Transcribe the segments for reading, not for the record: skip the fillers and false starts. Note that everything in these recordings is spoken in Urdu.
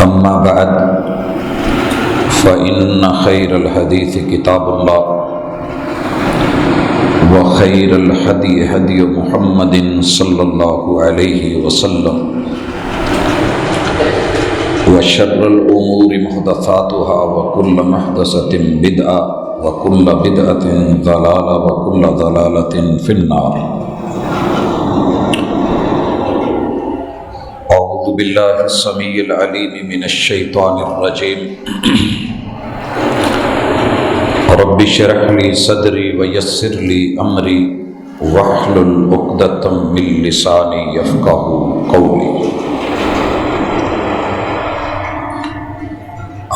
أما بعد فإن خير الحديث كتاب الله وخير الهدي هدي محمد صلى الله عليه وسلم وشر الأمور محدثاتها وكل محدثة بدعة وكل بدعة ضلالة وكل ضلالة في النار. أعوذ بالله السميع العليم من الشيطان الرجيم. رب اشرح لي صدري ويسر لي أمري واحلل عقدة من لساني يفقهوا قولي.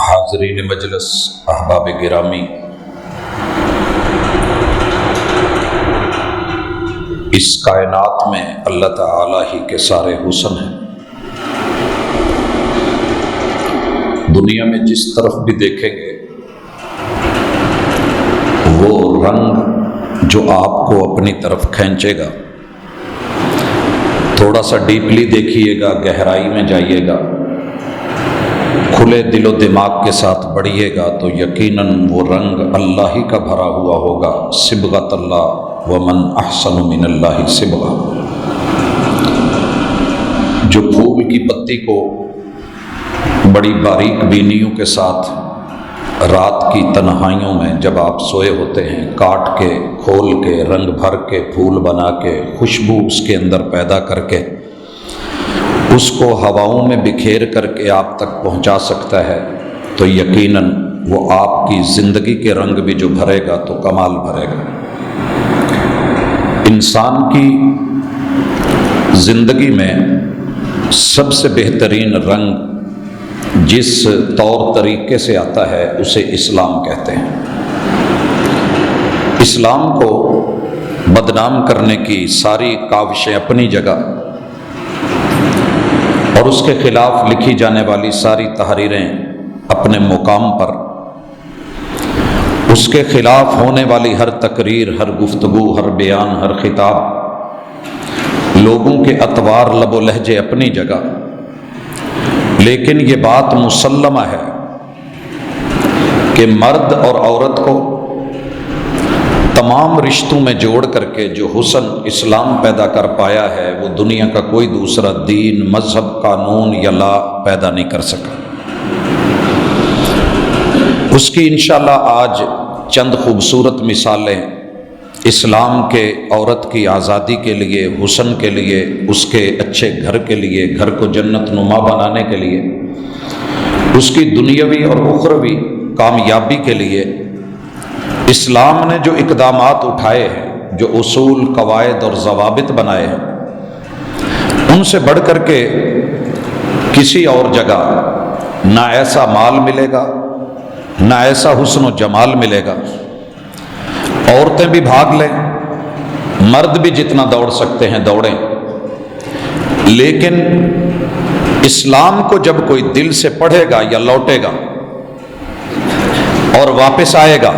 حاضرین مجلس، احباب گرامی، اس کائنات میں اللہ تعالی ہی کے سارے حسن ہیں. دنیا میں جس طرف بھی دیکھیں گے وہ رنگ جو آپ کو اپنی طرف کھینچے گا، تھوڑا سا ڈیپلی دیکھیے گا، گہرائی میں جائیے گا، کھلے دل و دماغ کے ساتھ بڑھیے گا تو یقیناً وہ رنگ اللہ ہی کا بھرا ہوا ہوگا. صبغۃ اللہ ومن احسن من اللہ صبغہ. جو پھول کی پتی کو بڑی باریک بینیوں کے ساتھ رات کی تنہائیوں میں جب آپ سوئے ہوتے ہیں، کاٹ کے کھول کے رنگ بھر کے پھول بنا کے خوشبو اس کے اندر پیدا کر کے اس کو ہواؤں میں بکھیر کر کے آپ تک پہنچا سکتا ہے، تو یقیناً وہ آپ کی زندگی کے رنگ بھی جو بھرے گا تو کمال بھرے گا. انسان کی زندگی میں سب سے بہترین رنگ جس طور طریقے سے آتا ہے اسے اسلام کہتے ہیں. اسلام کو بدنام کرنے کی ساری کاوشیں اپنی جگہ اور اس کے خلاف لکھی جانے والی ساری تحریریں اپنے مقام پر، اس کے خلاف ہونے والی ہر تقریر، ہر گفتگو، ہر بیان، ہر خطاب، لوگوں کے اطوار، لب و لہجے اپنی جگہ. لیکن یہ بات مسلمہ ہے کہ مرد اور عورت کو تمام رشتوں میں جوڑ کر کے جو حسن اسلام پیدا کر پایا ہے وہ دنیا کا کوئی دوسرا دین، مذہب، قانون یا لا پیدا نہیں کر سکا. اس کی انشاءاللہ آج چند خوبصورت مثالیں اسلام کے عورت کی آزادی کے لیے، حسن کے لیے، اس کے اچھے گھر کے لیے، گھر کو جنت نما بنانے کے لیے، اس کی دنیاوی اور اخروی کامیابی کے لیے اسلام نے جو اقدامات اٹھائے ہیں، جو اصول، قواعد اور ضوابط بنائے ہیں، ان سے بڑھ کر کے کسی اور جگہ نہ ایسا مال ملے گا، نہ ایسا حسن و جمال ملے گا. عورتیں بھی بھاگ لیں، مرد بھی جتنا دوڑ سکتے ہیں دوڑیں، لیکن اسلام کو جب کوئی دل سے پڑھے گا یا لوٹے گا اور واپس آئے گا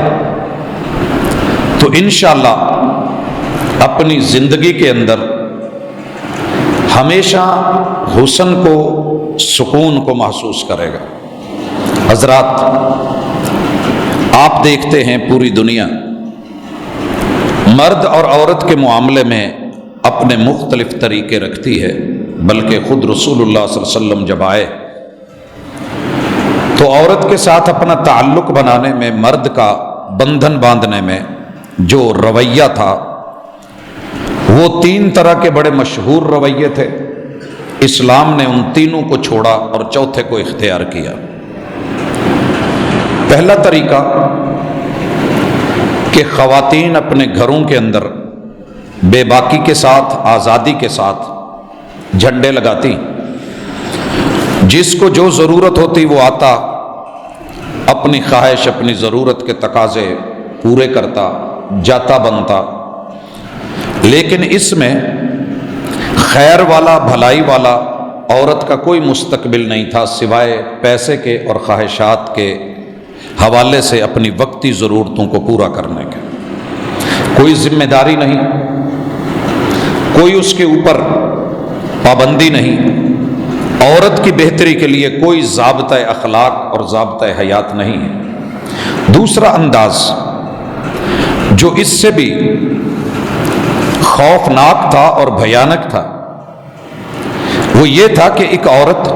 تو انشاءاللہ اپنی زندگی کے اندر ہمیشہ حسن کو، سکون کو محسوس کرے گا. حضرات، آپ دیکھتے ہیں پوری دنیا مرد اور عورت کے معاملے میں اپنے مختلف طریقے رکھتی ہے، بلکہ خود رسول اللہ صلی اللہ علیہ وسلم جب آئے تو عورت کے ساتھ اپنا تعلق بنانے میں، مرد کا بندھن باندھنے میں جو رویہ تھا وہ 3 طرح کے بڑے مشہور رویے تھے. اسلام نے ان تینوں کو چھوڑا اور چوتھے کو اختیار کیا. پہلا طریقہ کہ خواتین اپنے گھروں کے اندر بے باکی کے ساتھ، آزادی کے ساتھ جھنڈے لگاتی، جس کو جو ضرورت ہوتی وہ آتا، اپنی خواہش، اپنی ضرورت کے تقاضے پورے کرتا، جاتا بنتا. لیکن اس میں خیر والا، بھلائی والا عورت کا کوئی مستقبل نہیں تھا سوائے پیسے کے اور خواہشات کے حوالے سے اپنی وقتی ضرورتوں کو پورا کرنے کے. کوئی ذمہ داری نہیں، کوئی اس کے اوپر پابندی نہیں، عورت کی بہتری کے لیے کوئی ضابطۂ اخلاق اور ضابطۂ حیات نہیں ہے۔ دوسرا انداز جو اس سے بھی خوفناک تھا اور بھیانک تھا وہ یہ تھا کہ ایک عورت،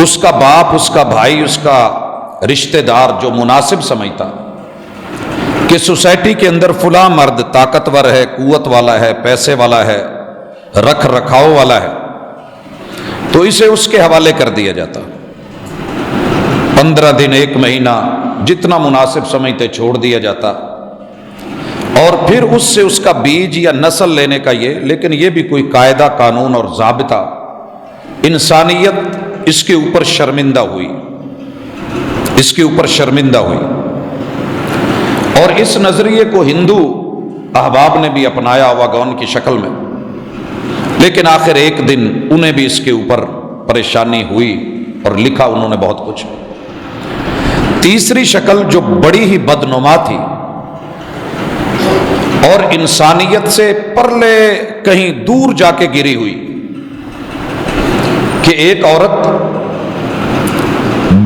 اس کا باپ، اس کا بھائی، اس کا رشتہ دار جو مناسب سمجھتا کہ سوسائٹی کے اندر فلاں مرد طاقتور ہے، قوت والا ہے، پیسے والا ہے، رکھ رکھاؤ والا ہے، تو اسے اس کے حوالے کر دیا جاتا۔ 15 دن، 1 مہینہ، جتنا مناسب سمجھتے چھوڑ دیا جاتا، اور پھر اس سے اس کا بیج یا نسل لینے کا لیکن یہ بھی کوئی قاعدہ، قانون اور ضابطہ، انسانیت اس کے اوپر شرمندہ ہوئی، اس کے اوپر شرمندہ ہوئی۔ اور اس نظریے کو ہندو احباب نے بھی اپنایا واگون کی شکل میں، لیکن آخر ایک دن انہیں بھی اس کے اوپر پریشانی ہوئی اور لکھا انہوں نے بہت کچھ۔ تیسری شکل جو بڑی ہی بدنما تھی اور انسانیت سے پرلے کہیں دور جا کے گری ہوئی، کہ ایک عورت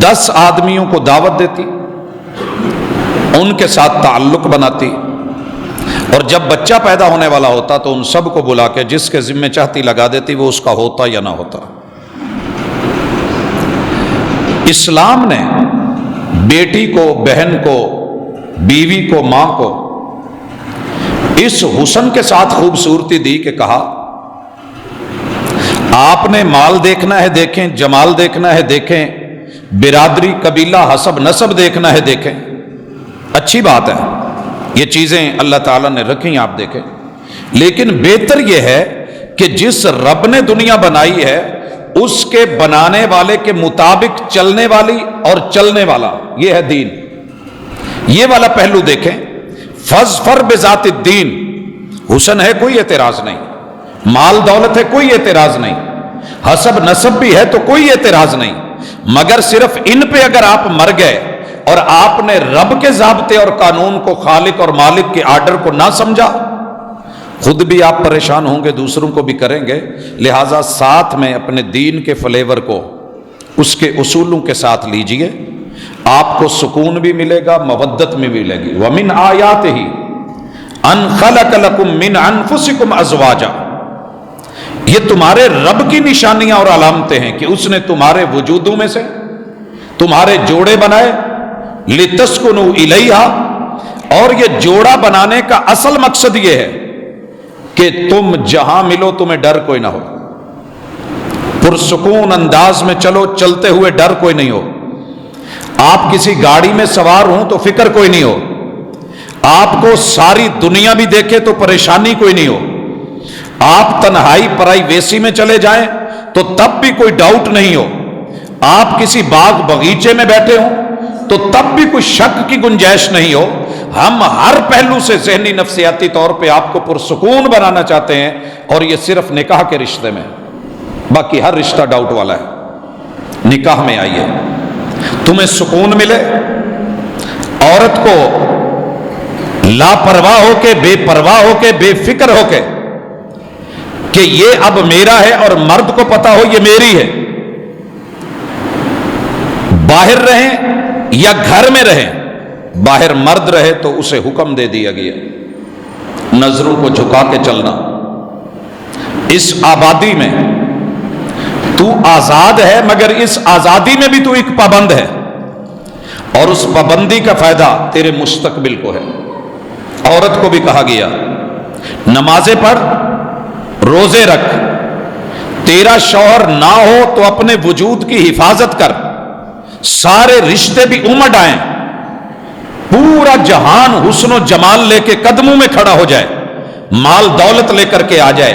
10 آدمیوں کو دعوت دیتی، ان کے ساتھ تعلق بناتی، اور جب بچہ پیدا ہونے والا ہوتا تو ان سب کو بلا کے جس کے ذمہ چاہتی لگا دیتی، وہ اس کا ہوتا یا نہ ہوتا۔ اسلام نے بیٹی کو، بہن کو، بیوی کو، ماں کو اس حسن کے ساتھ خوبصورتی دی کہ کہا آپ نے مال دیکھنا ہے دیکھیں، جمال دیکھنا ہے دیکھیں، برادری، قبیلہ، حسب، نسب دیکھنا ہے دیکھیں، اچھی بات ہے، یہ چیزیں اللہ تعالیٰ نے رکھی، آپ دیکھیں، لیکن بہتر یہ ہے کہ جس رب نے دنیا بنائی ہے اس کے بنانے والے کے مطابق چلنے والی اور چلنے والا، یہ ہے دین، یہ والا پہلو دیکھیں۔ فاظفر بذات الدین، حسن ہے کوئی اعتراض نہیں، مال دولت ہے کوئی اعتراض نہیں، حسب نسب بھی ہے تو کوئی اعتراض نہیں، مگر صرف ان پہ اگر آپ مر گئے اور آپ نے رب کے ضابطے اور قانون کو، خالق اور مالک کے آرڈر کو نہ سمجھا، خود بھی آپ پریشان ہوں گے، دوسروں کو بھی کریں گے۔ لہٰذا ساتھ میں اپنے دین کے فلیور کو اس کے اصولوں کے ساتھ لیجئے، آپ کو سکون بھی ملے گا، مودت میں بھی ملے گی۔ وَمِنْ آیَاتِهِ أَنْ خَلَقَ لَكُم مِّنْ أَنفُسِكُمْ أَزْوَاجًا، یہ تمہارے رب کی نشانیاں اور علامتیں ہیں کہ اس نے تمہارے وجودوں میں سے تمہارے جوڑے بنائے، لِتَسْكُنُوا إِلَيْهَا، اور یہ جوڑا بنانے کا اصل مقصد یہ ہے کہ تم جہاں ملو تمہیں ڈر کوئی نہ ہو، پرسکون انداز میں چلو، چلتے ہوئے ڈر کوئی نہیں ہو، آپ کسی گاڑی میں سوار ہوں تو فکر کوئی نہیں ہو، آپ کو ساری دنیا بھی دیکھے تو پریشانی کوئی نہیں ہو، آپ تنہائی پرائیویسی میں چلے جائیں تو تب بھی کوئی ڈاؤٹ نہیں ہو، آپ کسی باغ بغیچے میں بیٹھے ہوں تو تب بھی کوئی شک کی گنجائش نہیں ہو۔ ہم ہر پہلو سے ذہنی نفسیاتی طور پہ آپ کو پرسکون بنانا چاہتے ہیں، اور یہ صرف نکاح کے رشتے میں، باقی ہر رشتہ ڈاؤٹ والا ہے۔ نکاح میں آئیے، تمہیں سکون ملے، عورت کو لاپرواہ ہو کے، بے پرواہ ہو کے، بے فکر ہو کے کہ یہ اب میرا ہے، اور مرد کو پتا ہو یہ میری ہے، باہر رہیں یا گھر میں رہیں، باہر مرد رہے تو اسے حکم دے دیا گیا نظروں کو جھکا کے چلنا۔ اس آبادی میں تو آزاد ہے، مگر اس آزادی میں بھی تو ایک پابند ہے، اور اس پابندی کا فائدہ تیرے مستقبل کو ہے۔ عورت کو بھی کہا گیا نمازیں پڑھ، روزے رکھ، تیرا شوہر نہ ہو تو اپنے وجود کی حفاظت کر، سارے رشتے بھی امڈ آئیں، پورا جہان حسن و جمال لے کے قدموں میں کھڑا ہو جائے، مال دولت لے کر کے آ جائے،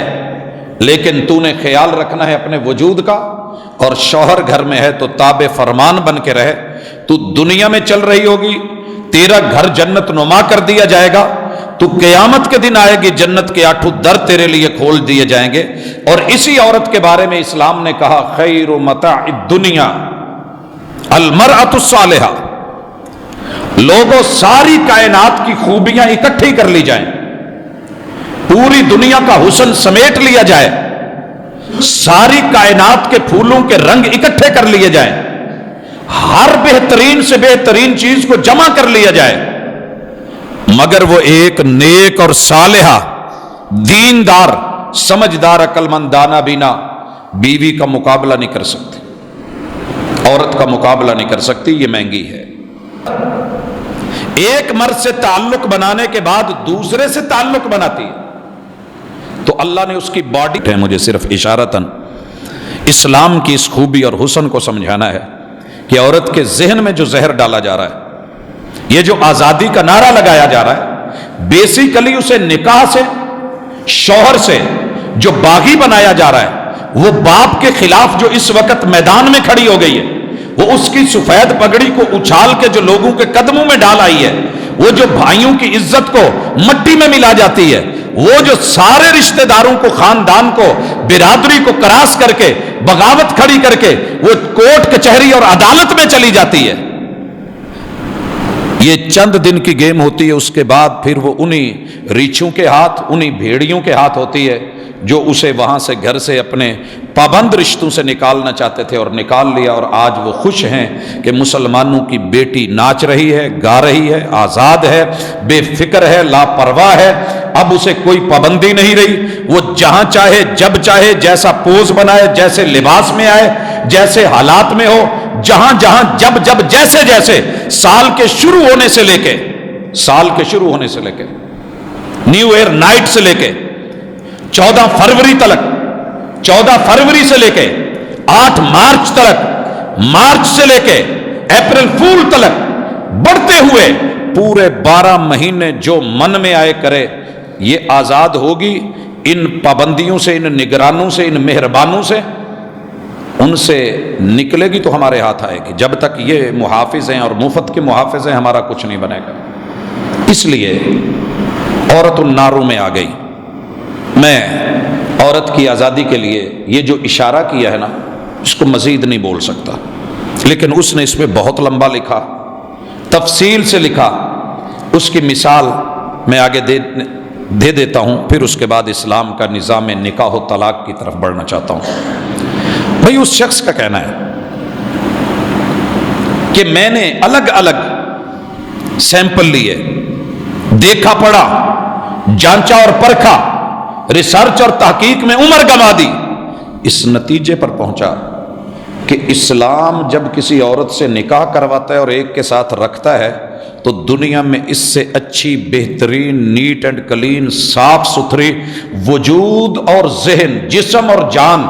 لیکن تو نے خیال رکھنا ہے اپنے وجود کا، اور شوہر گھر میں ہے تو تابع فرمان بن کے رہے۔ تو دنیا میں چل رہی ہوگی، تیرا گھر جنت نما کر دیا جائے گا، تو قیامت کے دن آئے گی، جنت کے 8 در تیرے لیے کھول دیے جائیں گے۔ اور اسی عورت کے بارے میں اسلام نے کہا خیر متاع الدنیا المرأۃ الصالحہ، لوگوں ساری کائنات کی خوبیاں اکٹھی کر لی جائیں، پوری دنیا کا حسن سمیٹ لیا جائے، ساری کائنات کے پھولوں کے رنگ اکٹھے کر لیے جائیں، ہر بہترین سے بہترین چیز کو جمع کر لیا جائے، مگر وہ ایک نیک اور صالحہ، دیندار، سمجھدار، عقل مند، دانا بینا بیوی کا مقابلہ نہیں کر سکتی، عورت کا مقابلہ نہیں کر سکتی، یہ مہنگی ہے۔ ایک مرد سے تعلق بنانے کے بعد دوسرے سے تعلق بناتی ہے تو اللہ نے اس کی باڈی، مجھے صرف اشارتاً اسلام کی اس خوبی اور حسن کو سمجھانا ہے کہ عورت کے ذہن میں جو زہر ڈالا جا رہا ہے، یہ جو آزادی کا نعرہ لگایا جا رہا ہے، بیسیکلی اسے نکاح سے، شوہر سے جو باغی بنایا جا رہا ہے، وہ باپ کے خلاف جو اس وقت میدان میں کھڑی ہو گئی ہے، وہ اس کی سفید پگڑی کو اچھال کے جو لوگوں کے قدموں میں ڈال آئی ہے، وہ جو بھائیوں کی عزت کو مٹی میں ملا جاتی ہے، وہ جو سارے رشتہ داروں کو، خاندان کو، برادری کو کراس کر کے، بغاوت کھڑی کر کے وہ کورٹ کچہری اور عدالت میں چلی جاتی ہے، یہ چند دن کی گیم ہوتی ہے، اس کے بعد پھر وہ انہی ریچھوں کے ہاتھ، انہی بھیڑیوں کے ہاتھ ہوتی ہے جو اسے وہاں سے، گھر سے، اپنے پابند رشتوں سے نکالنا چاہتے تھے اور نکال لیا، اور آج وہ خوش ہیں کہ مسلمانوں کی بیٹی ناچ رہی ہے، گا رہی ہے، آزاد ہے، بے فکر ہے، لاپرواہ ہے، اب اسے کوئی پابندی نہیں رہی، وہ جہاں چاہے، جب چاہے، جیسا پوز بنائے، جیسے لباس میں آئے، جیسے حالات میں ہو، جہاں جہاں، جب جب، جیسے جیسے، سال کے شروع ہونے سے لے کے نیو ایئر نائٹ سے لے کے 14 فروری تلک، 14 فروری سے لے کے 8 مارچ تلک، مارچ سے لے کے اپریل فول تلک، بڑھتے ہوئے پورے 12 مہینے جو من میں آئے کرے، یہ آزاد ہوگی ان پابندیوں سے، ان نگرانوں سے، ان مہربانوں سے، ان سے نکلے گی تو ہمارے ہاتھ آئے گی۔ جب تک یہ محافظ ہیں اور مفت کے محافظ ہیں، ہمارا کچھ نہیں بنے گا۔ اس لیے عورت الناروں میں آ گئی۔ میں عورت کی آزادی کے لیے یہ جو اشارہ کیا ہے نا، اس کو مزید نہیں بول سکتا، لیکن اس نے اس پہ بہت لمبا لکھا، تفصیل سے لکھا، اس کی مثال میں آگے دے دیتا ہوں، پھر اس کے بعد اسلام کا نظام نکاح و طلاق کی طرف بڑھنا چاہتا ہوں۔ بھئی اس شخص کا کہنا ہے کہ میں نے الگ الگ سیمپل لیے، دیکھا پڑھا، جانچا اور پرکھا، ریسرچ اور تحقیق میں عمر گنوا دی، اس نتیجے پر پہنچا کہ اسلام جب کسی عورت سے نکاح کرواتا ہے اور ایک کے ساتھ رکھتا ہے تو دنیا میں اس سے اچھی، بہترین، نیٹ اینڈ کلین، صاف ستھری وجود اور ذہن، جسم اور جان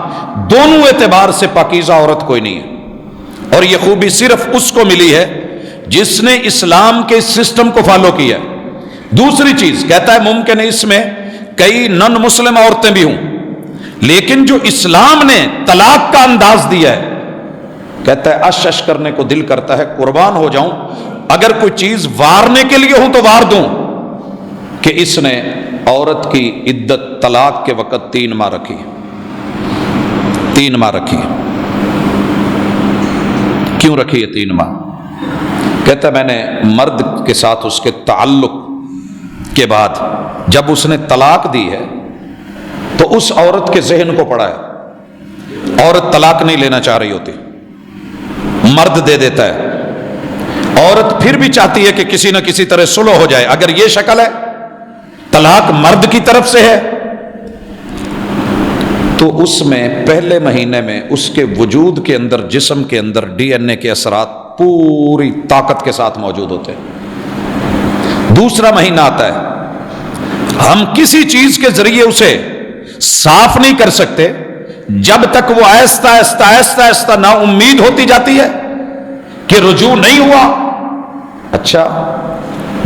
دونوں اعتبار سے پاکیزہ عورت کوئی نہیں ہے، اور یہ خوبی صرف اس کو ملی ہے جس نے اسلام کے سسٹم کو فالو کیا ہے۔ دوسری چیز کہتا ہے ممکن ہے اس میں کئی نن مسلم عورتیں بھی ہوں، لیکن جو اسلام نے طلاق کا انداز دیا ہے، کہتا ہے اش اش کرنے کو دل کرتا ہے، قربان ہو جاؤں، اگر کوئی چیز وارنے کے لیے ہوں تو وار دوں، کہ اس نے عورت کی عدت طلاق کے وقت 3 ماہ رکھی، 3 ماہ رکھی۔ کیوں رکھی ہے 3 ماہ؟ کہتا ہے میں نے مرد کے ساتھ اس کے تعلق کے بعد جب اس نے طلاق دی ہے تو اس عورت کے ذہن کو پڑھا ہے، عورت طلاق نہیں لینا چاہ رہی ہوتی، مرد دے دیتا ہے، عورت پھر بھی چاہتی ہے کہ کسی نہ کسی طرح صلح ہو جائے، اگر یہ شکل ہے، طلاق مرد کی طرف سے ہے، تو اس میں پہلے مہینے میں اس کے وجود کے اندر، جسم کے اندر DNA کے اثرات پوری طاقت کے ساتھ موجود ہوتے ہیں۔ دوسرا مہینہ آتا ہے، ہم کسی چیز کے ذریعے اسے صاف نہیں کر سکتے جب تک وہ آہستہ آہستہ آہستہ آہستہ نا امید ہوتی جاتی ہے کہ رجوع نہیں ہوا۔ اچھا،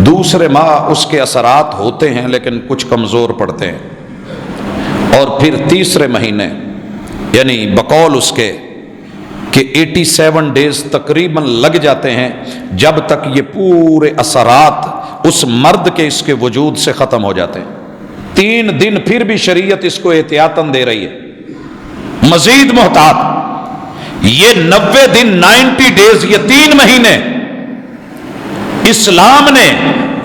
دوسرے ماہ اس کے اثرات ہوتے ہیں لیکن کچھ کمزور پڑتے ہیں، اور پھر تیسرے مہینے یعنی بقول اس کے کہ 87 ڈیز تقریباً لگ جاتے ہیں جب تک یہ پورے اثرات اس مرد کے اس کے وجود سے ختم ہو جاتے ہیں۔ 3 دن پھر بھی شریعت اس کو احتیاطاً دے رہی ہے، مزید محتاط۔ یہ 90 دن، 90 ڈیز، یہ 3 مہینے اسلام نے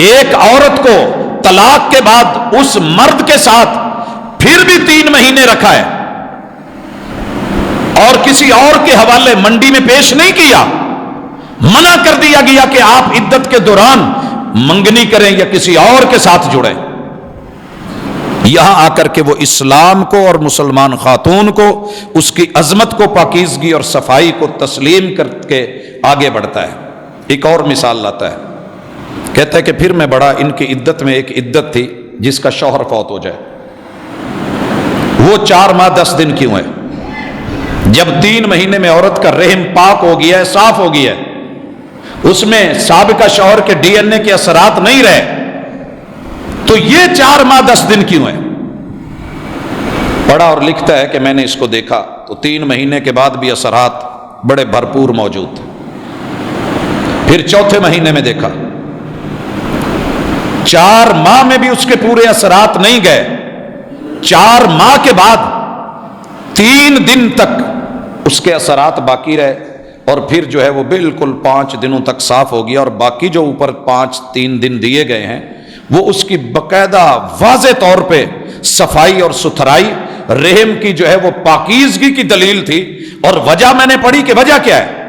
ایک عورت کو طلاق کے بعد اس مرد کے ساتھ پھر بھی 3 مہینے رکھا ہے۔ اور کسی اور کے حوالے منڈی میں پیش نہیں کیا. منع کر دیا گیا کہ آپ عدت کے دوران منگنی کریں یا کسی اور کے ساتھ جڑیں. یہاں آ کر کے وہ اسلام کو اور مسلمان خاتون کو، اس کی عظمت کو، پاکیزگی اور صفائی کو تسلیم کر کے آگے بڑھتا ہے. ایک اور مثال لاتا ہے، کہتا ہے کہ پھر میں بڑا ان کی عدت میں ایک عدت تھی جس کا شوہر فوت ہو جائے. وہ 4 ماہ 10 دن کیوں ہے؟ جب 3 مہینے میں عورت کا رحم پاک ہو گیا ہے، صاف ہو گیا ہے، اس میں سابقہ شوہر کے ڈی این اے کے اثرات نہیں رہے، تو یہ 4 ماہ 10 دن کیوں ہے؟ پڑھا اور لکھتا ہے کہ میں نے اس کو دیکھا تو 3 مہینے کے بعد بھی اثرات بڑے بھرپور موجود تھے. پھر 4تھے مہینے میں دیکھا 4 ماہ میں بھی اس کے پورے اثرات نہیں گئے. 4 ماہ کے بعد 3 دن تک اس کے اثرات باقی رہے، اور پھر جو ہے وہ بالکل 5 دنوں تک صاف ہو گیا. اور باقی جو اوپر 3 دن دیے گئے ہیں وہ اس کی باقاعدہ واضح طور پہ صفائی اور ستھرائی، رحم کی جو ہے وہ پاکیزگی کی دلیل تھی. اور وجہ میں نے پڑھی کہ وجہ کیا ہے؟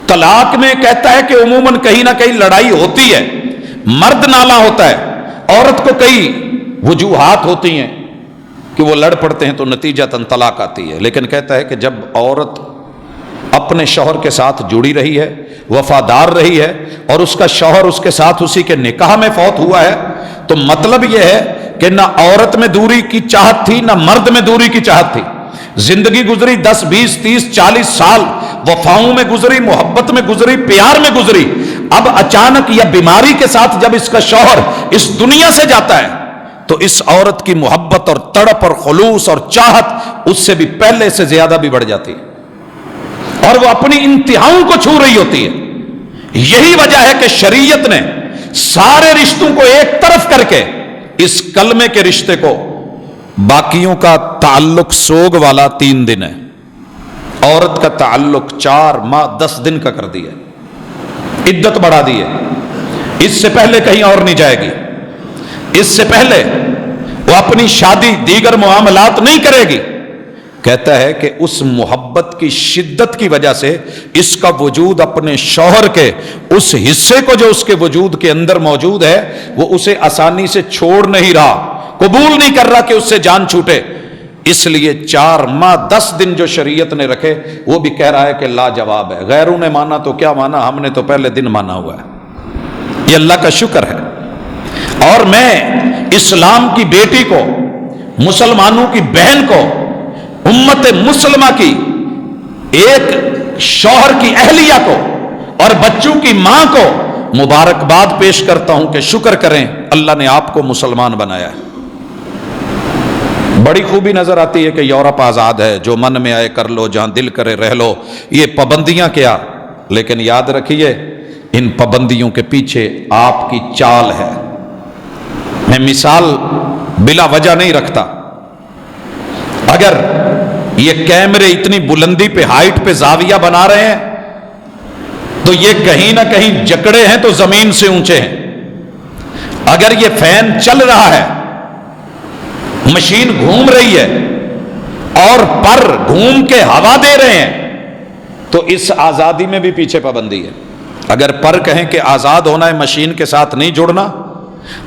طلاق میں کہتا ہے کہ عموماً کہیں نہ کہیں لڑائی ہوتی ہے، مرد نالاں ہوتا ہے، عورت کو کئی وجوہات ہوتی ہیں کہ وہ لڑ پڑتے ہیں تو نتیجتاً طلاق آتی ہے. لیکن کہتا ہے کہ جب عورت اپنے شوہر کے ساتھ جڑی رہی ہے، وفادار رہی ہے، اور اس کا شوہر اس کے ساتھ اسی کے نکاح میں فوت ہوا ہے، تو مطلب یہ ہے کہ نہ عورت میں دوری کی چاہت تھی نہ مرد میں دوری کی چاہت تھی. زندگی گزری 10 20 30 40 سال، وفاؤں میں گزری، محبت میں گزری، پیار میں گزری. اب اچانک یا بیماری کے ساتھ جب اس کا شوہر اس دنیا سے جاتا ہے تو اس عورت کی محبت اور تڑپ اور خلوص اور چاہت اس سے بھی پہلے سے زیادہ بھی بڑھ جاتی ہے، اور وہ اپنی انتہاؤں کو چھو رہی ہوتی ہے. یہی وجہ ہے کہ شریعت نے سارے رشتوں کو ایک طرف کر کے اس کلمے کے رشتے کو، باقیوں کا تعلق سوگ والا 3 دن ہے، عورت کا تعلق 4 ماہ 10 دن کا کر دیا، عدت بڑھا دی ہے. اس سے پہلے کہیں اور نہیں جائے گی، اس سے پہلے وہ اپنی شادی دیگر معاملات نہیں کرے گی. کہتا ہے کہ اس محبت کی شدت کی وجہ سے اس کا وجود اپنے شوہر کے اس حصے کو جو اس کے وجود کے اندر موجود ہے وہ اسے آسانی سے چھوڑ نہیں رہا، قبول نہیں کر رہا کہ اس سے جان چھوٹے. اس لیے 4 ماہ 10 دن جو شریعت نے رکھے وہ بھی کہہ رہا ہے کہ لاجواب ہے. غیروں نے مانا تو کیا مانا، ہم نے تو پہلے دن مانا ہوا ہے. یہ اللہ کا شکر ہے. اور میں اسلام کی بیٹی کو، مسلمانوں کی بہن کو، امت مسلمہ کی ایک شوہر کی اہلیہ کو اور بچوں کی ماں کو مبارکباد پیش کرتا ہوں کہ شکر کریں اللہ نے آپ کو مسلمان بنایا ہے. بڑی خوبی نظر آتی ہے کہ یورپ آزاد ہے، جو من میں آئے کر لو، جہاں دل کرے رہ لو، یہ پابندیاں کیا. لیکن یاد رکھیے ان پابندیوں کے پیچھے آپ کی چال ہے. میں مثال بلا وجہ نہیں رکھتا. اگر یہ کیمرے اتنی بلندی پہ، ہائٹ پہ زاویہ بنا رہے ہیں تو یہ کہیں نہ کہیں جکڑے ہیں تو زمین سے اونچے ہیں. اگر یہ فین چل رہا ہے، مشین گھوم رہی ہے اور پر گھوم کے ہوا دے رہے ہیں تو اس آزادی میں بھی پیچھے پابندی ہے. اگر پر کہیں کہ آزاد ہونا ہے، مشین کے ساتھ نہیں جڑنا،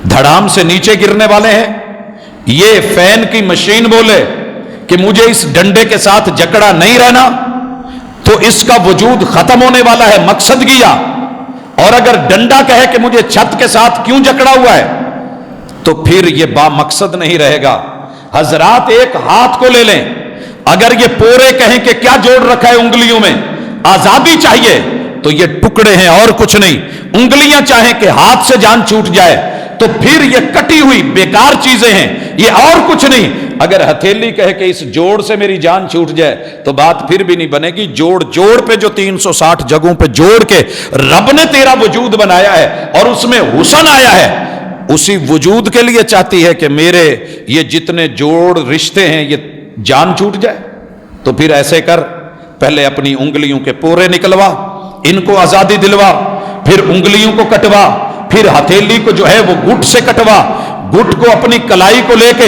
دھڑام سے نیچے گرنے والے ہیں. یہ فین کی مشین بولے کہ مجھے اس ڈنڈے کے ساتھ جکڑا نہیں رہنا تو اس کا وجود ختم ہونے والا ہے، مقصد کیا. اور اگر ڈنڈا کہے کہ مجھے چھت کے ساتھ کیوں جکڑا ہوا ہے تو پھر یہ با مقصد نہیں رہے گا. حضرات ایک ہاتھ کو لے لیں، اگر یہ پورے کہیں کہ کیا جوڑ رکھا ہے انگلیوں میں، آزادی چاہیے، تو یہ ٹکڑے ہیں اور کچھ نہیں. انگلیاں چاہیں کہ ہاتھ سے جان چھوٹ جائے تو پھر یہ کٹی ہوئی بیکار چیزیں ہیں، یہ اور کچھ نہیں. اگر ہتھیلی کہے کہ اس جوڑ سے میری جان چھوٹ جائے تو بات پھر بھی نہیں بنے گی. جوڑ پہ جو 360 جگہوں پہ جوڑ کے رب نے تیرا وجود بنایا ہے اور اس میں حسن آیا ہے، اسی وجود کے لیے چاہتی ہے کہ میرے یہ جتنے جوڑ رشتے ہیں یہ جان چھوٹ جائے. تو پھر ایسے کر، پہلے اپنی انگلیوں کے پورے نکلوا، ان کو آزادی دلوا، پھر انگلیوں کو کٹوا، پھر ہتھیلی کو جو ہے وہ گٹ سے کٹوا، گٹ کو اپنی کلائی کو لے کے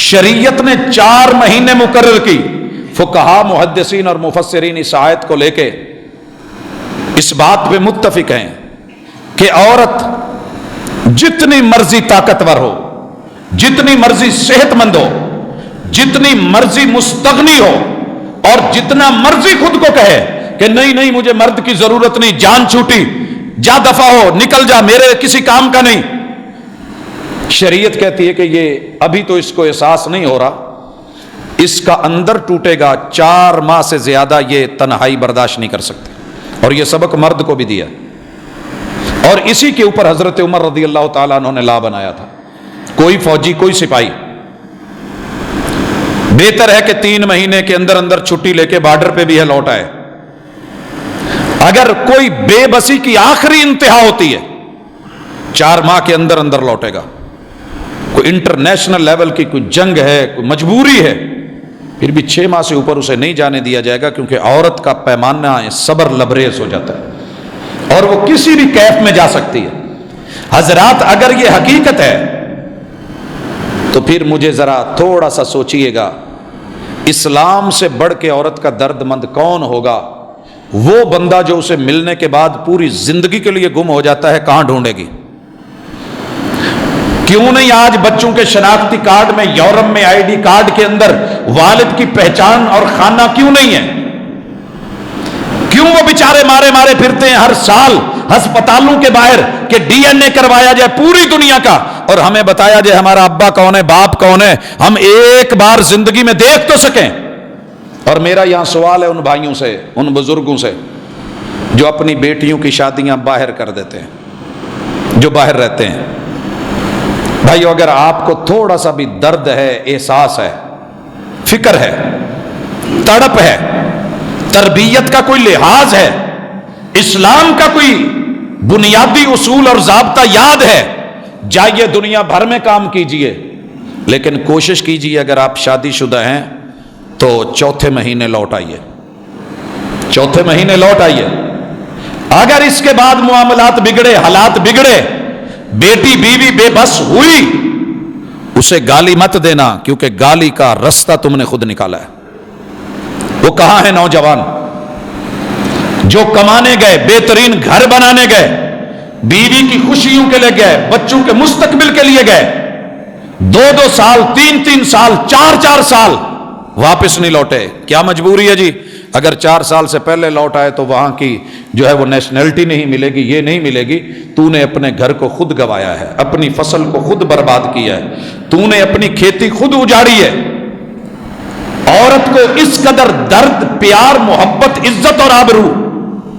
شریعت نے 4 مہینے مقرر کی. فقہا، محدثین اور مفسرین اس آیت کو لے کے اس بات پہ متفق ہیں کہ عورت جتنی مرضی طاقتور ہو، جتنی مرضی صحت مند ہو، جتنی مرضی مستغنی ہو، اور جتنا مرضی خود کو کہے کہ نہیں مجھے مرد کی ضرورت نہیں، جان چھوٹی، جا دفع ہو، نکل جا، میرے کسی کام کا نہیں، شریعت کہتی ہے کہ یہ ابھی تو اس کو احساس نہیں ہو رہا، اس کا اندر ٹوٹے گا، 4 ماہ سے زیادہ یہ تنہائی برداشت نہیں کر سکتے. اور یہ سبق مرد کو بھی دیا، اور اسی کے اوپر حضرت عمر رضی اللہ تعالیٰ عنہ نے لا بنایا تھا. کوئی فوجی، کوئی سپاہی بہتر ہے کہ 3 مہینے کے اندر اندر چھٹی لے کے بارڈر پہ بھی ہے لوٹ آئے. اگر کوئی بے بسی کی آخری انتہا ہوتی ہے 4 ماہ کے اندر اندر لوٹے گا. کوئی انٹرنیشنل لیول کی کوئی جنگ ہے، کوئی مجبوری ہے، پھر بھی 6 ماہ سے اوپر اسے نہیں جانے دیا جائے گا، کیونکہ عورت کا پیمانہ صبر لبریز ہو جاتا ہے اور وہ کسی بھی کیف میں جا سکتی ہے. حضرات اگر یہ حقیقت ہے تو پھر مجھے ذرا تھوڑا سا سوچئے گا، اسلام سے بڑھ کے عورت کا درد مند کون ہوگا؟ وہ بندہ جو اسے ملنے کے بعد پوری زندگی کے لیے گم ہو جاتا ہے، کہاں ڈھونڈے گی؟ کیوں نہیں آج بچوں کے شناختی کارڈ میں، یورپ میں آئی ڈی کارڈ کے اندر والد کی پہچان اور خانہ کیوں نہیں ہے؟ کیوں وہ بیچارے مارے پھرتے ہیں ہر سال ہسپتالوں کے باہر کہ ڈی این اے کروایا جائے پوری دنیا کا، اور ہمیں بتایا جائے ہمارا ابا کون ہے، باپ کون ہے، ہم ایک بار زندگی میں دیکھ تو سکیں. اور میرا یہاں سوال ہے ان بھائیوں سے، ان بزرگوں سے جو اپنی بیٹیوں کی شادیاں باہر کر دیتے ہیں، جو باہر رہتے ہیں. بھائیو، اگر آپ کو تھوڑا سا بھی درد ہے، احساس ہے، فکر ہے، تڑپ ہے، تربیت کا کوئی لحاظ ہے، اسلام کا کوئی بنیادی اصول اور ضابطہ یاد ہے، جائیے دنیا بھر میں کام کیجئے، لیکن کوشش کیجئے اگر آپ شادی شدہ ہیں تو 4تھے مہینے لوٹ آئیے. 4تھے مہینے لوٹ آئیے. اگر اس کے بعد معاملات بگڑے، حالات بگڑے، بیٹی بیوی بے بس ہوئی، اسے گالی مت دینا، کیونکہ گالی کا رستہ تم نے خود نکالا ہے. وہ کہاں ہیں نوجوان جو کمانے گئے، بہترین گھر بنانے گئے، بیوی کی خوشیوں کے لیے گئے، بچوں کے مستقبل کے لیے گئے، 2 سال، 3 سال، 4 سال واپس نہیں لوٹے؟ کیا مجبوری ہے جی؟ اگر 4 سال سے پہلے لوٹ آئے تو وہاں کی جو ہے وہ نیشنلٹی نہیں ملے گی، یہ نہیں ملے گی. تو نے اپنے گھر کو خود گوایا ہے، اپنی فصل کو خود برباد کیا ہے، تو نے اپنی کھیتی خود اجاڑی ہے. عورت کو اس قدر درد، پیار، محبت، عزت اور آبرو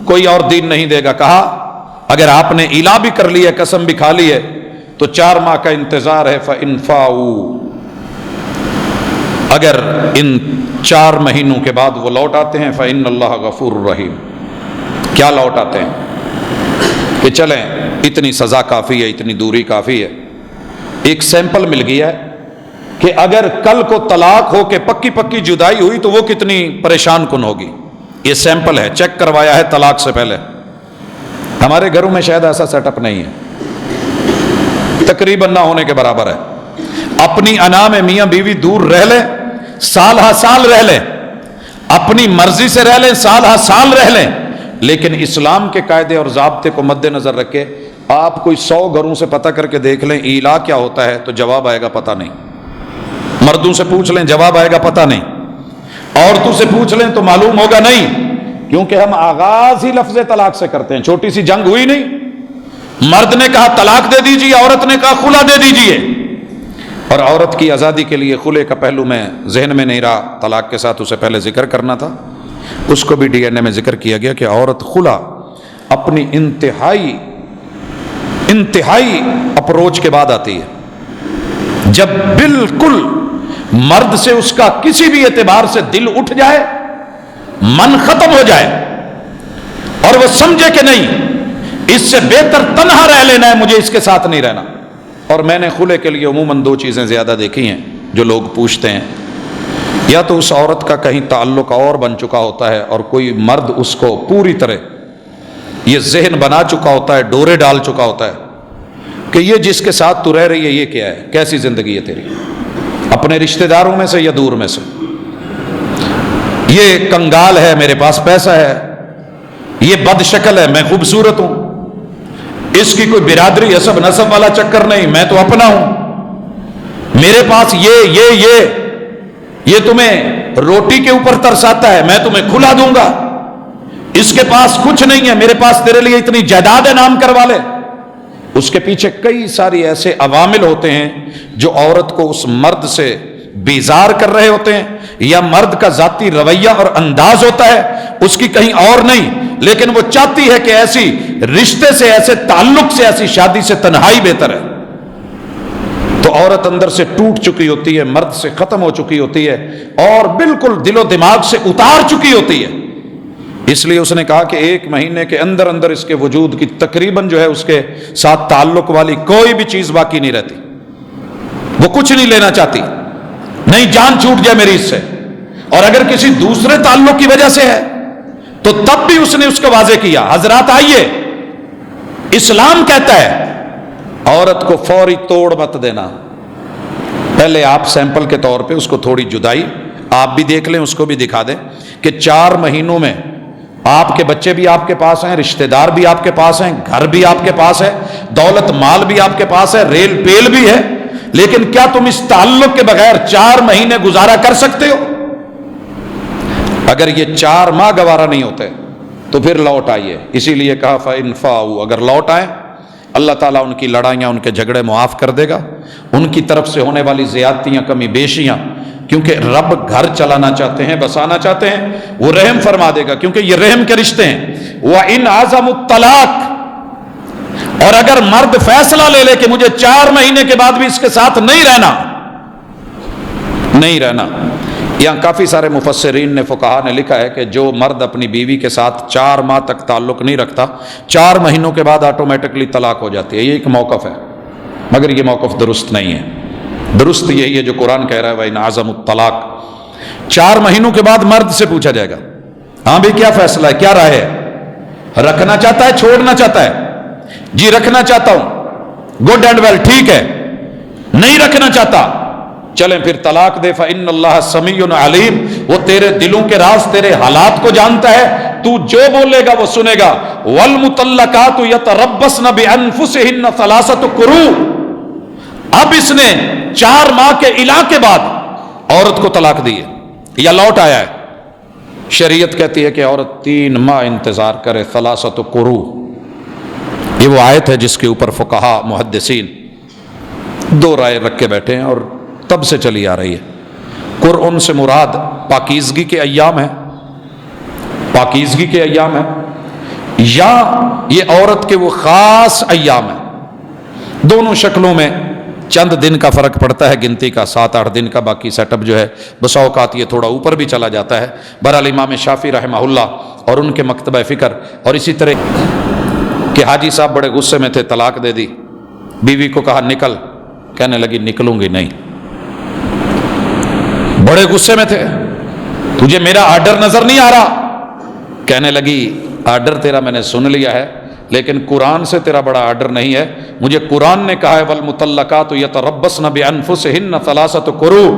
کوئی اور دین نہیں دے گا. کہا اگر آپ نے ایلا بھی کر لی ہے، قسم بھی کھا لی ہے، تو 4 ماہ کا انتظار ہے. فَإِنْ فَاؤُوا، اگر ان 4 مہینوں کے بعد وہ لوٹ آتے ہیں، فَإِنَّ اللَّهَ غَفُورٌ رَحِيمٌ. کیا لوٹ آتے ہیں کہ چلیں اتنی سزا کافی ہے، اتنی دوری کافی ہے. ایک سیمپل مل گیا ہے کہ اگر کل کو طلاق ہو کے پکی جدائی ہوئی تو وہ کتنی پریشان کن ہوگی. یہ سیمپل ہے، چیک کروایا ہے طلاق سے پہلے. ہمارے گھروں میں شاید ایسا سیٹ اپ نہیں ہے، تقریباً نہ ہونے کے برابر ہے. اپنی انا میں میاں بیوی دور رہ لیں، سال ہا سال رہ لیں، اپنی مرضی سے رہ لیں، سال ہا سال رہ لیں، لیکن اسلام کے قاعدے اور ضابطے کو مد نظر رکھے. آپ کوئی 100 گھروں سے پتہ کر کے دیکھ لیں ایلا کیا ہوتا ہے تو جواب آئے گا پتہ نہیں. مردوں سے پوچھ لیں جواب آئے گا پتہ نہیں. عورتوں سے پوچھ لیں تو معلوم ہوگا نہیں، کیونکہ ہم آغاز ہی لفظ طلاق سے کرتے ہیں. چھوٹی سی جنگ ہوئی نہیں، مرد نے کہا طلاق دے دیجیے، عورت نے کہا خلا دے دیجیے. اور عورت کی آزادی کے لیے خلے کا پہلو میں ذہن میں نہیں رہا، طلاق کے ساتھ اسے پہلے ذکر کرنا تھا. اس کو بھی ڈی این اے میں ذکر کیا گیا کہ عورت خلا اپنی انتہائی اپروچ کے بعد آتی ہے، جب بالکل مرد سے اس کا کسی بھی اعتبار سے دل اٹھ جائے، من ختم ہو جائے، اور وہ سمجھے کہ نہیں اس سے بہتر تنہا رہ لینا ہے، مجھے اس کے ساتھ نہیں رہنا. اور میں نے خلے کے لیے عموماً 2 چیزیں زیادہ دیکھی ہیں جو لوگ پوچھتے ہیں. یا تو اس عورت کا کہیں تعلق اور بن چکا ہوتا ہے اور کوئی مرد اس کو پوری طرح یہ ذہن بنا چکا ہوتا ہے، ڈورے ڈال چکا ہوتا ہے کہ یہ جس کے ساتھ تو رہ رہی ہے یہ کیا ہے، کیسی زندگی ہے تیری. اپنے رشتہ داروں میں سے یا دور میں سے. یہ کنگال ہے، میرے پاس پیسہ ہے، یہ بد شکل ہے، میں خوبصورت ہوں، اس کی کوئی برادری حسب نسب والا چکر نہیں، میں تو اپنا ہوں، میرے پاس یہ تمہیں روٹی کے اوپر ترساتا ہے، میں تمہیں کھلا دوں گا، اس کے پاس کچھ نہیں ہے، میرے پاس تیرے لیے اتنی جائیداد ہے، نام کروا لے. اس کے پیچھے کئی ساری ایسے عوامل ہوتے ہیں جو عورت کو اس مرد سے بیزار کر رہے ہوتے ہیں، یا مرد کا ذاتی رویہ اور انداز ہوتا ہے اس کی کہیں اور نہیں، لیکن وہ چاہتی ہے کہ ایسی رشتے سے، ایسے تعلق سے، ایسی شادی سے تنہائی بہتر ہے. تو عورت اندر سے ٹوٹ چکی ہوتی ہے، مرد سے ختم ہو چکی ہوتی ہے، اور بالکل دل و دماغ سے اتار چکی ہوتی ہے. اس لیے اس نے کہا کہ 1 مہینے کے اندر اندر اس کے وجود کی تقریباً جو ہے اس کے ساتھ تعلق والی کوئی بھی چیز باقی نہیں رہتی، وہ کچھ نہیں لینا چاہتی، نہیں جان چھوٹ جائے میری اس سے. اور اگر کسی دوسرے تعلق کی وجہ سے ہے تو تب بھی اس نے اس کو واضح کیا. حضرات آئیے، اسلام کہتا ہے عورت کو فوری توڑ مت دینا، پہلے آپ سیمپل کے طور پہ اس کو تھوڑی جدائی آپ بھی دیکھ لیں، اس کو بھی دکھا دیں کہ 4 مہینوں میں آپ کے بچے بھی آپ کے پاس ہیں، رشتہ دار بھی آپ کے پاس ہیں، گھر بھی آپ کے پاس ہے، دولت مال بھی آپ کے پاس ہے، ریل پیل بھی ہے، لیکن کیا تم اس تعلق کے بغیر 4 مہینے گزارا کر سکتے ہو؟ اگر یہ 4 ماہ گوارا نہیں ہوتے تو پھر لوٹ آئیے. اسی لیے کہا فَإِنْ فَاءُوا، اگر لوٹ آئیں اللہ تعالیٰ ان کی لڑائیاں، ان کے جھگڑے معاف کر دے گا، ان کی طرف سے ہونے والی زیادتیاں، کمی بیشیاں، کیونکہ رب گھر چلانا چاہتے ہیں، بسانا چاہتے ہیں، وہ رحم فرما دے گا، کیونکہ یہ رحم کے رشتے ہیں. وَإِنْ عَزَمُوا الطَّلَاقَ، اور اگر مرد فیصلہ لے لے کہ مجھے 4 مہینے کے بعد بھی اس کے ساتھ نہیں رہنا. یہاں کافی سارے مفسرین نے، فقہاء نے لکھا ہے کہ جو مرد اپنی بیوی کے ساتھ 4 ماہ تک تعلق نہیں رکھتا، 4 مہینوں کے بعد آٹومیٹکلی طلاق ہو جاتی ہے. یہ ایک موقف ہے، مگر یہ موقف درست نہیں ہے. درست یہی ہے جو قرآن کہہ رہا ہے وَإِنْ عَزَمُوا الطَّلَاقَ. 4 مہینوں کے بعد مرد سے پوچھا جائے گا، ہاں بھی کیا فیصلہ ہے، کیا رائے ہے، رکھنا چاہتا ہے، چھوڑنا چاہتا ہے؟ جی رکھنا چاہتا ہوں، گڈ اینڈ ویل، ٹھیک ہے. نہیں رکھنا چاہتا، چلیں پھر طلاق دے. فَإِنَّ اللَّهَ سَمِيعٌ عَلِيمٌ، وہ تیرے دلوں کے راز، تیرے حالات کو جانتا ہے، تو جو بولے گا وہ سنے گا. وَالْمُطَلَّقَاتُ يَتَرَبَّصْنَ بِأَنفُسِهِنَّ 3 قُرُوءٍ. اب اس نے 4 ماہ کے الا کے بعد عورت کو طلاق دی ہے یا لوٹ آیا ہے. شریعت کہتی ہے کہ عورت 3 ماہ انتظار کرے. 3 قروء، یہ وہ آیت ہے جس کے اوپر فقہاء محدثین 2 رائے رکھ کے بیٹھے ہیں اور تب سے چلی آ رہی ہے. قرآن سے مراد پاکیزگی کے ایام ہے، پاکیزگی کے ایام ہے، یا یہ عورت کے وہ خاص ایام ہیں. دونوں شکلوں میں چند دن کا فرق پڑتا ہے، گنتی کا 7-8 دن کا، باقی سیٹ اپ جو ہے بسا اوقات یہ تھوڑا اوپر بھی چلا جاتا ہے. بہرحال امام شافعی رحمہ اللہ اور ان کے مکتبہ فکر، اور اسی طرح کہ حاجی صاحب بڑے غصے میں تھے، طلاق دے دی، بیوی کو کہا نکل، کہنے لگی نکلوں گی نہیں. بڑے غصے میں تھے، تجھے میرا آرڈر نظر نہیں آ رہا، کہنے لگی آرڈر تیرا میں نے سن لیا ہے، لیکن قرآن سے تیرا بڑا آرڈر نہیں ہے. مجھے قرآن نے کہا ہے وَالْمُطَلَّقَاتُ يَتَرَبَّصْنَ بِأَنفُسِهِنَّ 3 قُرُوءٍ،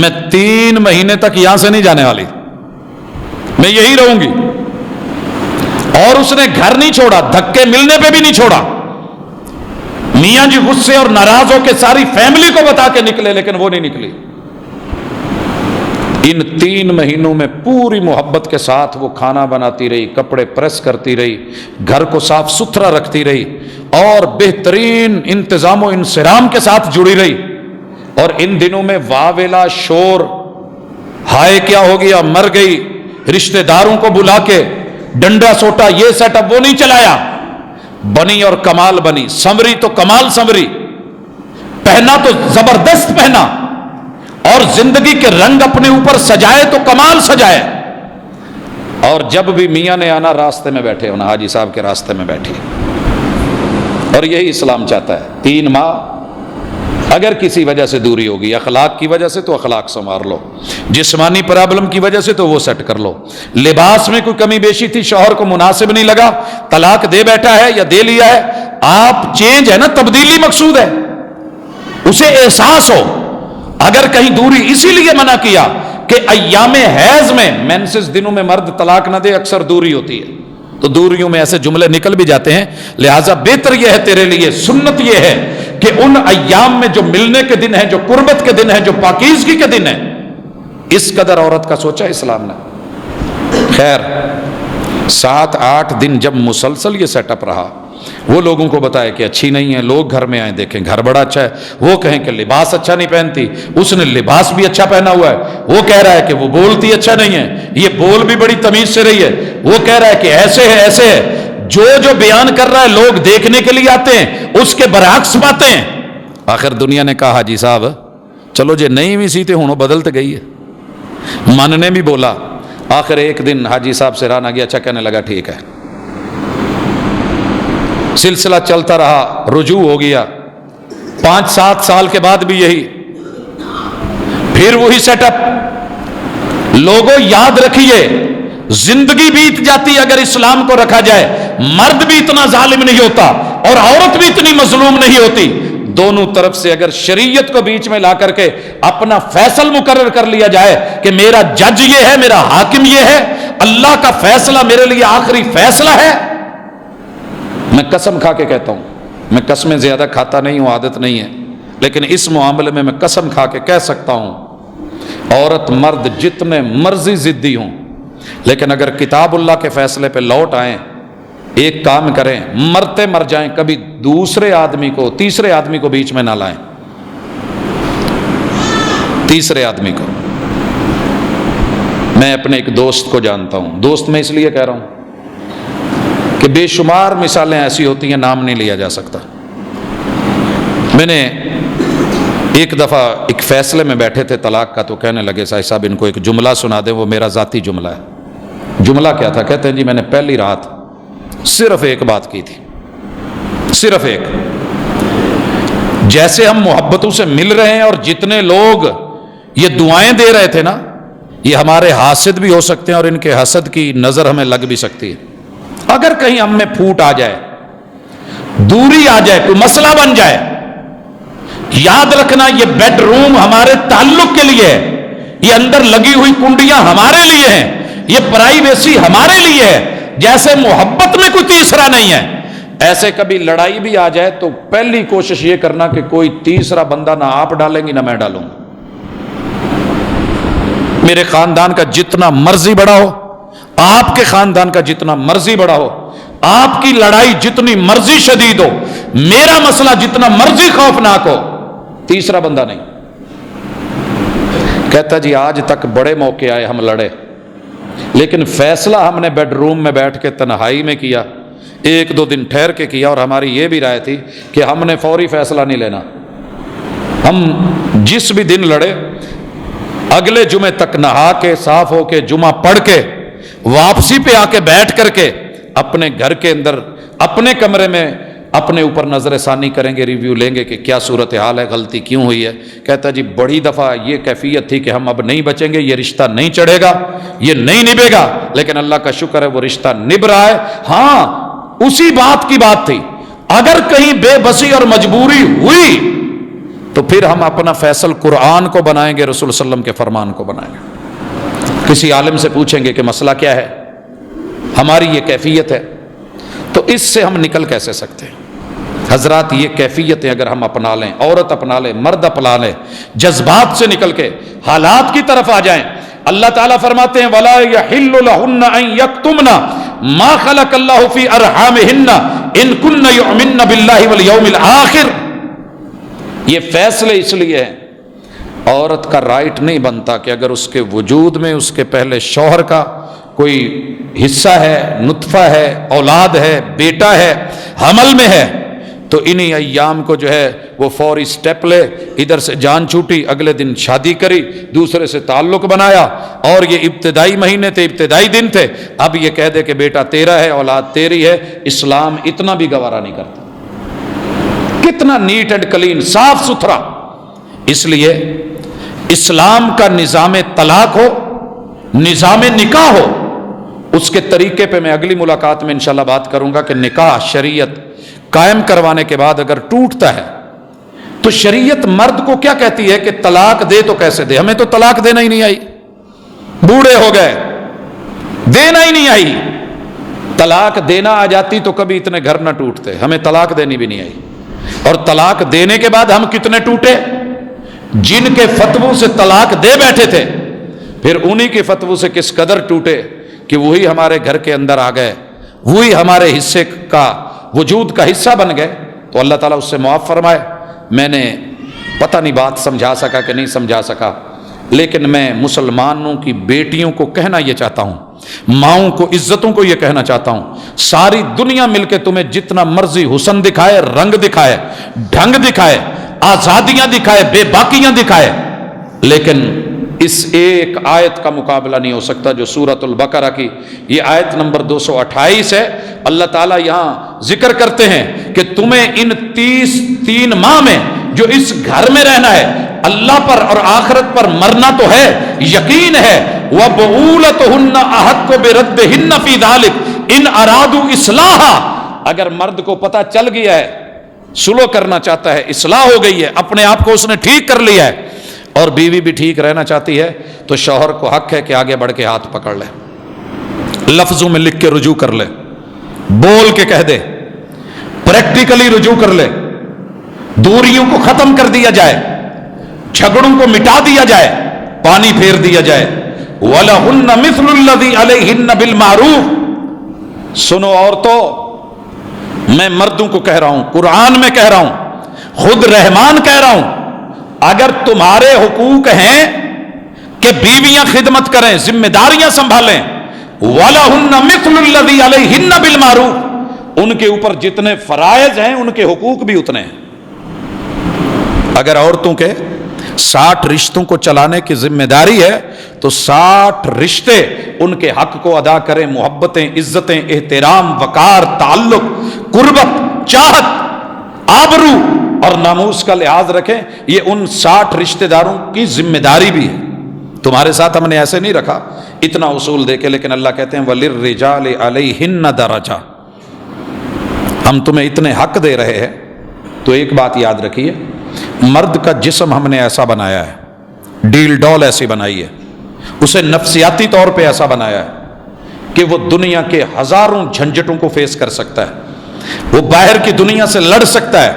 میں 3 مہینے تک یہاں سے نہیں جانے والی، میں یہی رہوں گی. اور اس نے گھر نہیں چھوڑا، دھکے ملنے پہ بھی نہیں چھوڑا. میاں جی غصے اور ناراض ہو کے ساری فیملی کو بتا کے نکلے، لیکن وہ نہیں نکلی. ان 3 مہینوں میں پوری محبت کے ساتھ وہ کھانا بناتی رہی، کپڑے پریس کرتی رہی، گھر کو صاف ستھرا رکھتی رہی، اور بہترین انتظام و انصرام کے ساتھ جڑی رہی. اور ان دنوں میں واویلا شور، ہائے کیا ہو گیا، مر گئی، رشتہ داروں کو بلا کے ڈنڈا سوٹا، یہ سیٹ اپ وہ نہیں چلایا. بنی اور کمال بنی، سنوری تو کمال سنوری، پہنا تو زبردست پہنا، اور زندگی کے رنگ اپنے اوپر سجائے تو کمال سجائے. اور جب بھی میاں نے آنا راستے میں بیٹھے ہونا، حاجی صاحب کے راستے میں بیٹھی. اور یہی اسلام چاہتا ہے. 3 ماہ اگر کسی وجہ سے دوری ہوگی، اخلاق کی وجہ سے تو اخلاق سنوار لو، جسمانی پرابلم کی وجہ سے تو وہ سیٹ کر لو، لباس میں کوئی کمی بیشی تھی، شوہر کو مناسب نہیں لگا، طلاق دے بیٹھا ہے یا دے لیا ہے، آپ چینج ہے نا، تبدیلی مقصود ہے، اسے احساس ہو. اگر کہیں دوری اسی لیے منع کیا کہ ایام حیض میں مینسس دنوں میں مرد طلاق نہ دے، اکثر دوری ہوتی ہے، تو دوریوں میں ایسے جملے نکل بھی جاتے ہیں، لہٰذا بہتر یہ ہے تیرے لیے، سنت یہ ہے کہ ان ایام میں جو ملنے کے دن ہیں، جو قربت کے دن ہیں، جو پاکیزگی کے دن ہیں، اس قدر عورت کا سوچا اسلام نے۔ خیر 7-8 دن جب مسلسل یہ سیٹ اپ رہا، وہ لوگوں کو بتایا کہ اچھی نہیں ہے، لوگ گھر میں آئیں دیکھیں گھر بڑا اچھا ہے، وہ کہیں کہ لباس اچھا نہیں پہنتی، اس نے لباس بھی اچھا پہنا ہوا ہے، وہ کہہ رہا ہے کہ وہ بولتی اچھا نہیں ہے، یہ بول بھی بڑی تمیز سے رہی ہے، وہ کہہ رہا ہے کہ ایسے ہے ایسے ہے، جو بیان کر رہا ہے لوگ دیکھنے کے لیے آتے ہیں، اس کے برعکس باتیں ہیں۔ آخر دنیا نے کہا حاجی صاحب چلو جے نہیں بھی سی تے ہوں بدل تو گئی ہے، ماننے بھی بولا۔ آخر ایک دن حاجی صاحب سے رانا گیا، اچھا کہنے لگا ٹھیک ہے، سلسلہ چلتا رہا، رجوع ہو گیا، 5-7 سال کے بعد بھی یہی، پھر وہی سیٹ اپ۔ لوگوں یاد رکھیے، زندگی بیت جاتی اگر اسلام کو رکھا جائے، مرد بھی اتنا ظالم نہیں ہوتا اور عورت بھی اتنی مظلوم نہیں ہوتی۔ دونوں طرف سے اگر شریعت کو بیچ میں لا کر کے اپنا فیصل مقرر کر لیا جائے کہ میرا جج یہ ہے، میرا حاکم یہ ہے، اللہ کا فیصلہ میرے لیے آخری فیصلہ ہے۔ میں قسم کھا کے کہتا ہوں، میں قسمیں زیادہ کھاتا نہیں ہوں، عادت نہیں ہے، لیکن اس معاملے میں قسم کھا کے کہہ سکتا ہوں، عورت مرد جتنے مرضی ضدی ہوں، لیکن اگر کتاب اللہ کے فیصلے پہ لوٹ آئیں، ایک کام کریں، مرتے مر جائیں، کبھی دوسرے آدمی کو، تیسرے آدمی کو بیچ میں نہ لائیں، تیسرے آدمی کو۔ میں اپنے ایک دوست کو جانتا ہوں، دوست میں اس لیے کہہ رہا ہوں کہ بے شمار مثالیں ایسی ہوتی ہیں، نام نہیں لیا جا سکتا۔ میں نے ایک دفعہ ایک فیصلے میں بیٹھے تھے طلاق کا، تو کہنے لگے صاحب ان کو ایک جملہ سنا دیں، وہ میرا ذاتی جملہ ہے۔ جملہ کیا تھا؟ کہتے ہیں جی میں نے پہلی رات صرف ایک بات کی تھی، صرف ایک، جیسے ہم محبتوں سے مل رہے ہیں اور جتنے لوگ یہ دعائیں دے رہے تھے نا، یہ ہمارے حاسد بھی ہو سکتے ہیں اور ان کے حسد کی نظر ہمیں لگ بھی سکتی ہے۔ اگر کہیں ہم میں پھوٹ آ جائے، دوری آ جائے، کوئی مسئلہ بن جائے، یاد رکھنا یہ بیڈ روم ہمارے تعلق کے لیے ہے، یہ اندر لگی ہوئی کنڈیاں ہمارے لیے ہیں، یہ پرائیویسی ہمارے لیے ہے۔ جیسے محبت میں کوئی تیسرا نہیں ہے، ایسے کبھی لڑائی بھی آ جائے تو پہلی کوشش یہ کرنا کہ کوئی تیسرا بندہ نہ آپ ڈالیں گی نہ میں ڈالوں گا۔ میرے خاندان کا جتنا مرضی بڑا ہو، آپ کے خاندان کا جتنا مرضی بڑا ہو، آپ کی لڑائی جتنی مرضی شدید ہو، میرا مسئلہ جتنا مرضی خوفناک ہو، تیسرا بندہ نہیں۔ کہتا جی آج تک بڑے موقع آئے ہم لڑے، لیکن فیصلہ ہم نے بیڈ روم میں بیٹھ کے تنہائی میں کیا، 1-2 دن ٹھہر کے کیا، اور ہماری یہ بھی رائے تھی کہ ہم نے فوری فیصلہ نہیں لینا، ہم جس بھی دن لڑے اگلے جمعے تک نہا کے صاف ہو کے جمعہ پڑھ کے واپسی پہ آ کے بیٹھ کر کے اپنے گھر کے اندر اپنے کمرے میں اپنے اوپر نظر ثانی کریں گے، ریویو لیں گے کہ کیا صورتحال ہے، غلطی کیوں ہوئی ہے۔ کہتا جی بڑی دفعہ یہ کیفیت تھی کہ ہم اب نہیں بچیں گے، یہ رشتہ نہیں چڑھے گا، یہ نہیں نبھے گا، لیکن اللہ کا شکر ہے وہ رشتہ نبھ رہا ہے۔ ہاں اسی بات کی بات تھی، اگر کہیں بے بسی اور مجبوری ہوئی تو پھر ہم اپنا فیصل قرآن کو بنائیں گے، رسول صلی اللہ علیہ وسلم کے فرمان کو بنائیں گے۔ کسی عالم سے پوچھیں گے کہ مسئلہ کیا ہے، ہماری یہ کیفیت ہے، تو اس سے ہم نکل کیسے سکتے ہیں؟ حضرات یہ کیفیتیں اگر ہم اپنا لیں، عورت اپنا لے، مرد اپنا لے، جذبات سے نکل کے حالات کی طرف آ جائیں، اللہ تعالیٰ فرماتے ہیں وَلَا يَحِلُّ لَهُنَّ أَن يَكْتُمْنَ مَا خَلَقَ اللَّهُ فِي أَرْحَامِهِنَّ إِن كُنَّ يُؤْمِنَّ بِاللَّهِ وَالْيَوْمِ الْآخِرِ۔ یہ فیصلے اس لیے ہیں، عورت کا رائٹ نہیں بنتا کہ اگر اس کے وجود میں اس کے پہلے شوہر کا کوئی حصہ ہے، نطفہ ہے، اولاد ہے، بیٹا ہے، حمل میں ہے، تو انہی ایام کو جو ہے وہ فوری سٹیپ لے، ادھر سے جان چھوٹی، اگلے دن شادی کری، دوسرے سے تعلق بنایا، اور یہ ابتدائی مہینے تھے، ابتدائی دن تھے، اب یہ کہہ دے کہ بیٹا تیرا ہے، اولاد تیری ہے۔ اسلام اتنا بھی گوارا نہیں کرتا، کتنا نیٹ اینڈ کلین، صاف ستھرا۔ اس لیے اسلام کا نظام طلاق ہو، نظام نکاح ہو، اس کے طریقے پہ میں اگلی ملاقات میں انشاءاللہ بات کروں گا کہ نکاح شریعت قائم کروانے کے بعد اگر ٹوٹتا ہے تو شریعت مرد کو کیا کہتی ہے کہ طلاق دے تو کیسے دے؟ ہمیں تو طلاق دینا ہی نہیں آئی، بوڑھے ہو گئے، دینا ہی نہیں آئی۔ طلاق دینا آ جاتی تو کبھی اتنے گھر نہ ٹوٹتے، ہمیں طلاق دینی بھی نہیں آئی۔ اور طلاق دینے کے بعد ہم کتنے ٹوٹے؟ جن کے فتووں سے طلاق دے بیٹھے تھے، پھر انہی کے فتووں سے کس قدر ٹوٹے کہ وہی ہمارے گھر کے اندر آ گئے، وہی ہمارے حصے کا، وجود کا حصہ بن گئے۔ تو اللہ تعالیٰ اس سے معاف فرمائے۔ میں نے پتہ نہیں بات سمجھا سکا کہ نہیں سمجھا سکا، لیکن میں مسلمانوں کی بیٹیوں کو کہنا یہ چاہتا ہوں، ماؤں کو، عزتوں کو یہ کہنا چاہتا ہوں، ساری دنیا مل کے تمہیں جتنا مرضی حسن دکھائے، رنگ دکھائے، ڈھنگ دکھائے، آزادیاں دکھائے، بے باکیاں دکھائے، لیکن اس ایک آیت کا مقابلہ نہیں ہو سکتا جو سورۃ البقرہ کی یہ آیت نمبر 228 ہے۔ اللہ تعالیٰ یہاں ذکر کرتے ہیں کہ تمہیں ان 33 ماہ میں جو اس گھر میں رہنا ہے، اللہ پر اور آخرت پر مرنا تو ہے، یقین ہے، وَبُعُولَتُهُنَّ أَحَقُّ بِرَدِّهِنَّ فِي ذَلِكَ إِنْ أَرَادُوا إِصْلَاحًا۔ اگر مرد کو پتہ چل گیا ہے، سلو کرنا چاہتا ہے، اصلاح ہو گئی ہے، اپنے آپ کو اس نے ٹھیک کر لیا ہے، اور بیوی بھی ٹھیک رہنا چاہتی ہے، تو شوہر کو حق ہے کہ آگے بڑھ کے ہاتھ پکڑ لے، لفظوں میں لکھ کے رجوع کر لے، بول کے کہہ دے، پریکٹیکلی رجوع کر لے، دوریوں کو ختم کر دیا جائے، جھگڑوں کو مٹا دیا جائے، پانی پھیر دیا جائے۔ وَلَهُنَّ مِثْلُ الَّذِي عَلَيْهِنَّ بِالْمَعْرُوفِ۔ سنو عورتوں، میں مردوں کو کہہ رہا ہوں، قرآن میں کہہ رہا ہوں، خود رحمان کہہ رہا ہوں، اگر تمہارے حقوق ہیں کہ بیویاں خدمت کریں، ذمہ داریاں سنبھالیں، وَلَهُنَّ مِثْلُ الَّذِي عَلَيْهِنَّ بِالْمَعْرُوفِ، ان کے اوپر جتنے فرائض ہیں ان کے حقوق بھی اتنے ہیں۔ اگر عورتوں کے 60 رشتوں کو چلانے کی ذمہ داری ہے تو 60 رشتے ان کے حق کو ادا کریں، محبتیں، عزتیں، احترام، وقار، تعلق، قربت، چاہت، آبرو اور ناموس کا لحاظ رکھیں۔ یہ ان 60 رشتہ داروں کی ذمہ داری بھی ہے۔ تمہارے ساتھ ہم نے ایسے نہیں رکھا اتنا اصول دے کے، لیکن اللہ کہتے ہیں وَلِلرِّجَالِ عَلَيْهِنَّ دَرَجَةٌ، ہم تمہیں اتنے حق دے رہے ہیں۔ تو ایک بات یاد رکھیے، مرد کا جسم ہم نے ایسا بنایا ہے، ڈیل ڈول ایسی بنائی ہے، اسے نفسیاتی طور پہ ایسا بنایا ہے کہ وہ دنیا کے ہزاروں جھنجھٹوں کو فیس کر سکتا ہے، وہ باہر کی دنیا سے لڑ سکتا ہے،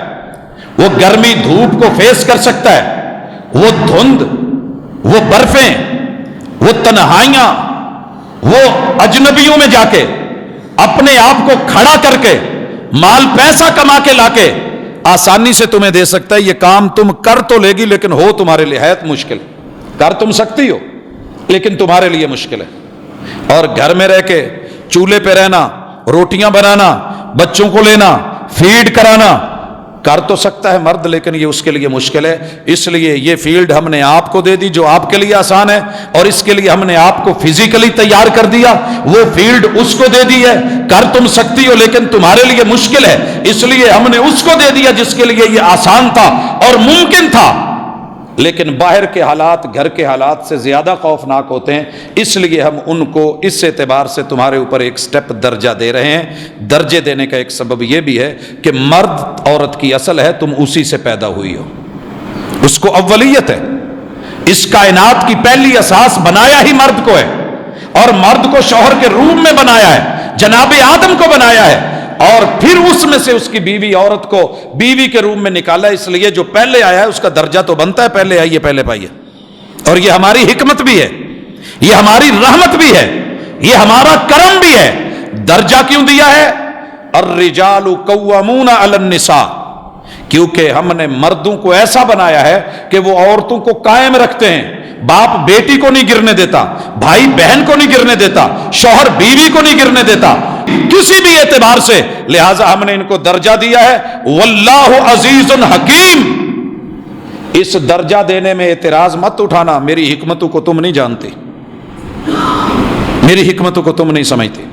وہ گرمی دھوپ کو فیس کر سکتا ہے، وہ دھند، وہ برفیں، وہ تنہائیاں، وہ اجنبیوں میں جا کے اپنے آپ کو کھڑا کر کے مال پیسہ کما کے لا کے آسانی سے تمہیں دے سکتا ہے۔ یہ کام تم کر تو لے گی لیکن ہو تمہارے لیے حیات مشکل، کر تم سکتی ہو لیکن تمہارے لیے مشکل ہے۔ اور گھر میں رہ کے چولہے پہ رہنا، روٹیاں بنانا، بچوں کو لینا، فیڈ کرانا، کر تو سکتا ہے مرد، لیکن یہ اس کے لیے مشکل ہے۔ اس لیے یہ فیلڈ ہم نے آپ کو دے دی جو آپ کے لیے آسان ہے، اور اس کے لیے ہم نے آپ کو فزیکلی تیار کر دیا، وہ فیلڈ اس کو دے دی ہے، کر تم سکتی ہو لیکن تمہارے لیے مشکل ہے، اس لیے ہم نے اس کو دے دیا جس کے لیے یہ آسان تھا اور ممکن تھا۔ لیکن باہر کے حالات گھر کے حالات سے زیادہ خوفناک ہوتے ہیں، اس لیے ہم ان کو اس اعتبار سے تمہارے اوپر ایک سٹیپ درجہ دے رہے ہیں۔ درجے دینے کا ایک سبب یہ بھی ہے کہ مرد عورت کی اصل ہے، تم اسی سے پیدا ہوئی ہو، اس کو اولیت ہے، اس کائنات کی پہلی اساس بنایا ہی مرد کو ہے، اور مرد کو شوہر کے روم میں بنایا ہے، جناب آدم کو بنایا ہے، اور پھر اس میں سے اس کی بیوی عورت کو بیوی کے روم میں نکالا۔ اس لیے جو پہلے آیا ہے اس کا درجہ تو بنتا ہے پہلے آئیے پہلے پائیے، اور یہ ہماری حکمت بھی ہے، یہ ہماری رحمت بھی ہے، یہ ہمارا کرم بھی ہے۔ درجہ کیوں دیا ہے؟ الرجال قوامون علی النساء، کیونکہ ہم نے مردوں کو ایسا بنایا ہے کہ وہ عورتوں کو قائم رکھتے ہیں۔ باپ بیٹی کو نہیں گرنے دیتا، بھائی بہن کو نہیں گرنے دیتا، شوہر بیوی کو نہیں گرنے دیتا کسی بھی اعتبار سے، لہٰذا ہم نے ان کو درجہ دیا ہے۔ واللہ عزیز حکیم، اس درجہ دینے میں اعتراض مت اٹھانا، میری حکمتوں کو تم نہیں جانتی، میری حکمتوں کو تم نہیں سمجھتی۔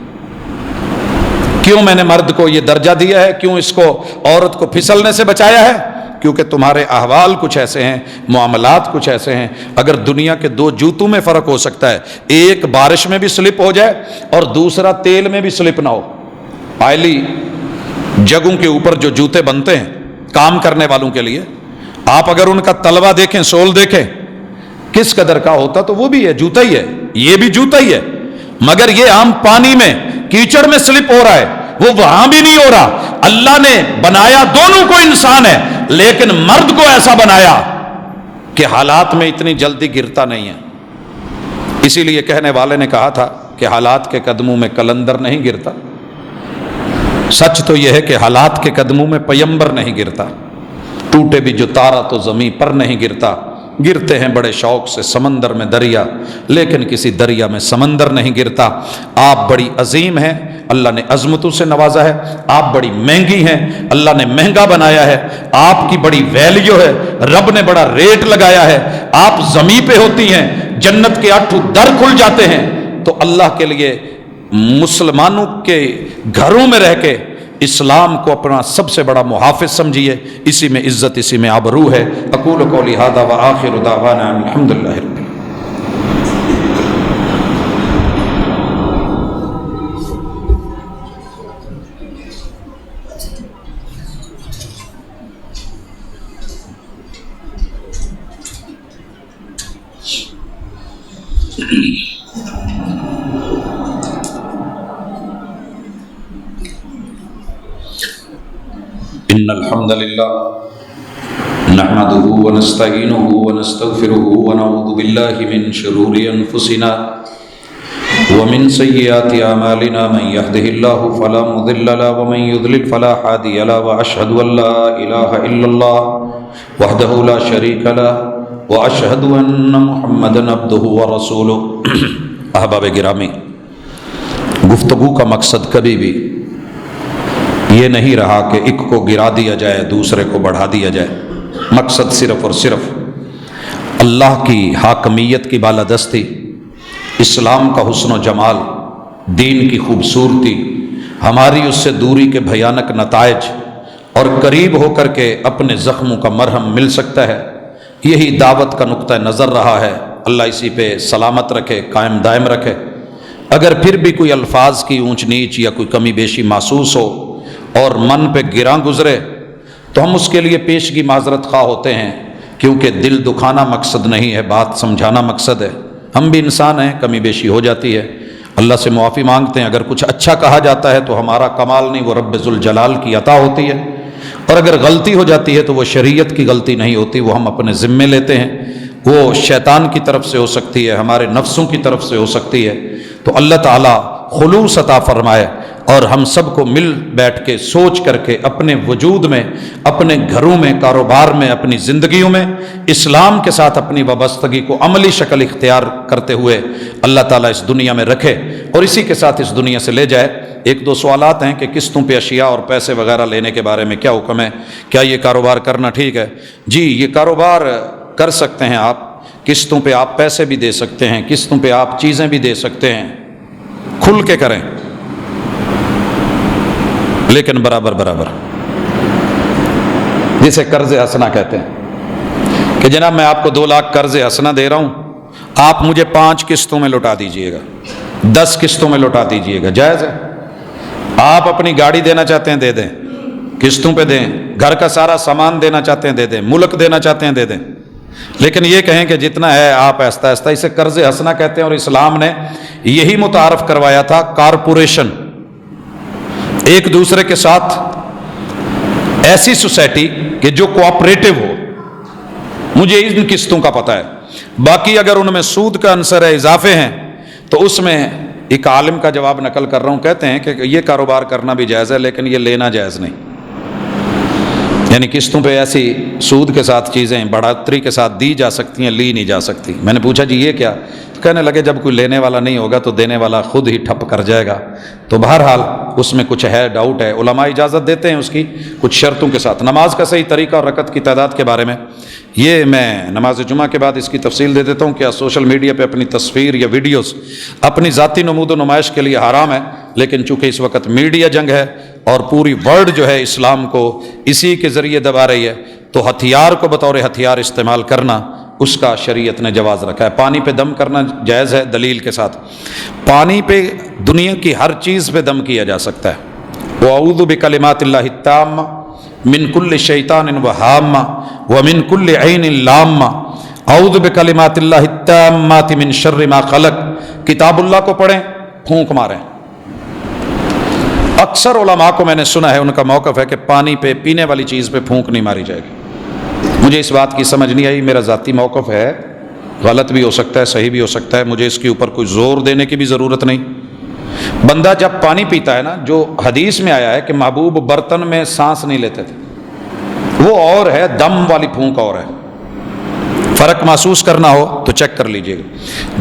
کیوں میں نے مرد کو یہ درجہ دیا ہے، کیوں اس کو عورت کو پھسلنے سے بچایا ہے؟ کیونکہ تمہارے احوال کچھ ایسے ہیں، معاملات کچھ ایسے ہیں، اگر دنیا کے 2 جوتوں میں فرق ہو سکتا ہے، ایک بارش میں بھی سلپ ہو جائے اور دوسرا تیل میں بھی سلپ نہ ہو۔ آئلی جگہوں کے اوپر جو جوتے بنتے ہیں کام کرنے والوں کے لیے، آپ اگر ان کا تلوا دیکھیں، سول دیکھیں کس قدر کا ہوتا، تو وہ بھی ہے جوتا ہی ہے، یہ بھی جوتا ہی ہے، مگر یہ عام پانی میں کیچڑ میں سلپ ہو رہا ہے، وہ وہاں بھی نہیں ہو رہا۔ اللہ نے بنایا دونوں کو انسان ہے، لیکن مرد کو ایسا بنایا کہ حالات میں اتنی جلدی گرتا نہیں ہے۔ اسی لیے کہنے والے نے کہا تھا کہ حالات کے قدموں میں کلندر نہیں گرتا۔ سچ تو یہ ہے کہ حالات کے قدموں میں پیمبر نہیں گرتا۔ ٹوٹے بھی جو تارا تو زمین پر نہیں گرتا، گرتے ہیں بڑے شوق سے سمندر میں دریا، لیکن کسی دریا میں سمندر نہیں گرتا۔ آپ بڑی عظیم ہیں، اللہ نے عظمتوں سے نوازا ہے، آپ بڑی مہنگی ہیں، اللہ نے مہنگا بنایا ہے، آپ کی بڑی ویلیو ہے، رب نے بڑا ریٹ لگایا ہے، آپ زمین پہ ہوتی ہیں، جنت کے 8 در کھل جاتے ہیں، تو اللہ کے لیے مسلمانوں کے گھروں میں رہ کے اسلام کو اپنا سب سے بڑا محافظ سمجھیے، اسی میں عزت، اسی میں آبرو ہے۔ اقول قولی ھذا وآخر دعوانا الحمدللہ رب العالمین۔ ان الحمد للہ نحمده ونستعینه ونستغفره ونعوذ باللہ من شرور انفسنا ومن سیئات اعمالنا، من يهده الله فلا مضل له ومن يضلل فلا هادي له، واشهد ان لا اله الا الله وحده لا شريك له واشهد ان محمدا عبده ورسوله۔ احباب گرامی، گفتگو کا مقصد کبھی بھی یہ نہیں رہا کہ ایک کو گرا دیا جائے دوسرے کو بڑھا دیا جائے۔ مقصد صرف اور صرف اللہ کی حاکمیت کی بالادستی، اسلام کا حسن و جمال، دین کی خوبصورتی، ہماری اس سے دوری کے بھیانک نتائج، اور قریب ہو کر کے اپنے زخموں کا مرہم مل سکتا ہے، یہی دعوت کا نقطہ نظر رہا ہے۔ اللہ اسی پہ سلامت رکھے، قائم دائم رکھے۔ اگر پھر بھی کوئی الفاظ کی اونچ نیچ یا کوئی کمی بیشی محسوس ہو اور من پہ گراں گزرے تو ہم اس کے لیے پیشگی معذرت خواہ ہوتے ہیں، کیونکہ دل دکھانا مقصد نہیں ہے، بات سمجھانا مقصد ہے۔ ہم بھی انسان ہیں، کمی بیشی ہو جاتی ہے، اللہ سے معافی مانگتے ہیں۔ اگر کچھ اچھا کہا جاتا ہے تو ہمارا کمال نہیں، وہ رب ذوالجلال کی عطا ہوتی ہے، اور اگر غلطی ہو جاتی ہے تو وہ شریعت کی غلطی نہیں ہوتی، وہ ہم اپنے ذمے لیتے ہیں، وہ شیطان کی طرف سے ہو سکتی ہے، ہمارے نفسوں کی طرف سے ہو سکتی ہے۔ تو اللہ تعالیٰ خلوص عطا فرمائے، اور ہم سب کو مل بیٹھ کے سوچ کر کے اپنے وجود میں، اپنے گھروں میں، کاروبار میں، اپنی زندگیوں میں اسلام کے ساتھ اپنی وابستگی کو عملی شکل اختیار کرتے ہوئے اللہ تعالیٰ اس دنیا میں رکھے اور اسی کے ساتھ اس دنیا سے لے جائے۔ ایک دو سوالات ہیں کہ قسطوں پہ اشیاء اور پیسے وغیرہ لینے کے بارے میں کیا حکم ہے، کیا یہ کاروبار کرنا ٹھیک ہے؟ جی، یہ کاروبار کر سکتے ہیں آپ، قسطوں پہ آپ پیسے بھی دے سکتے ہیں، قسطوں پہ آپ چیزیں بھی دے سکتے ہیں، کھل کے کریں، لیکن برابر برابر، جسے قرض حسنہ کہتے ہیں کہ جناب میں آپ کو 2 لاکھ قرض حسنہ دے رہا ہوں، آپ مجھے 5 قسطوں میں لوٹا دیجئے گا، 10 قسطوں میں لوٹا دیجئے گا، جائز ہے؟ آپ اپنی گاڑی دینا چاہتے ہیں دے دیں، قسطوں پہ دیں، گھر کا سارا سامان دینا چاہتے ہیں دے دیں، ملک دینا چاہتے ہیں دے دیں، لیکن یہ کہیں کہ جتنا ہے آپ آہستہ آہستہ، اسے قرض حسنہ کہتے ہیں۔ اور اسلام نے یہی متعارف کروایا تھا، کارپوریشن، ایک دوسرے کے ساتھ ایسی سوسائٹی کہ جو کوآپریٹو ہو، مجھے ان قسطوں کا پتہ ہے، باقی اگر ان میں سود کا عنصر ہے، اضافے ہیں، تو اس میں ایک عالم کا جواب نقل کر رہا ہوں، کہتے ہیں کہ یہ کاروبار کرنا بھی جائز ہے لیکن یہ لینا جائز نہیں، یعنی قسطوں پہ ایسی سود کے ساتھ چیزیں بڑھوتری کے ساتھ دی جا سکتی ہیں، لی نہیں جا سکتی۔ میں نے پوچھا جی یہ کیا؟ تو کہنے لگے جب کوئی لینے والا نہیں ہوگا تو دینے والا خود ہی ٹھپ کر جائے گا، تو بہرحال اس میں کچھ ہے، ڈاؤٹ ہے، علماء اجازت دیتے ہیں اس کی کچھ شرطوں کے ساتھ۔ نماز کا صحیح طریقہ اور رکعت کی تعداد کے بارے میں یہ میں نماز جمعہ کے بعد اس کی تفصیل دے دیتا ہوں۔ کیا سوشل میڈیا پہ اپنی تصویر یا ویڈیوز اپنی ذاتی نمود و نمائش کے لیے حرام ہے، لیکن چونکہ اس وقت میڈیا جنگ ہے اور پوری ورلڈ جو ہے اسلام کو اسی کے ذریعے دبا رہی ہے، تو ہتھیار کو بطور ہتھیار استعمال کرنا اس کا شریعت نے جواز رکھا ہے۔ پانی پہ دم کرنا جائز ہے دلیل کے ساتھ، پانی پہ دنیا کی ہر چیز پہ دم کیا جا سکتا ہے۔ وَأَعُوذُ بِكَلِمَاتِ اللَّهِ التَّامَّةِ من کل شیطان وہامہ ومن کل عین لامہ اعوذ بکلمات اللہ التامات من شر ما خلق. کتاب اللہ کو پڑھیں، پھونک ماریں. اکثر علماء کو میں نے سنا ہے ان کا موقف ہے کہ پانی پہ، پینے والی چیز پہ پھونک نہیں ماری جائے گی. مجھے اس بات کی سمجھ نہیں آئی، میرا ذاتی موقف ہے، غلط بھی ہو سکتا ہے، صحیح بھی ہو سکتا ہے، مجھے اس کے اوپر کوئی زور دینے کی بھی ضرورت نہیں. بندہ جب پانی پیتا ہے نا، جو حدیث میں آیا ہے کہ محبوب برتن میں سانس نہیں لیتے تھے، وہ اور ہے، دم والی پھونک اور ہے. فرق محسوس کرنا ہو تو چیک کر لیجئے گا.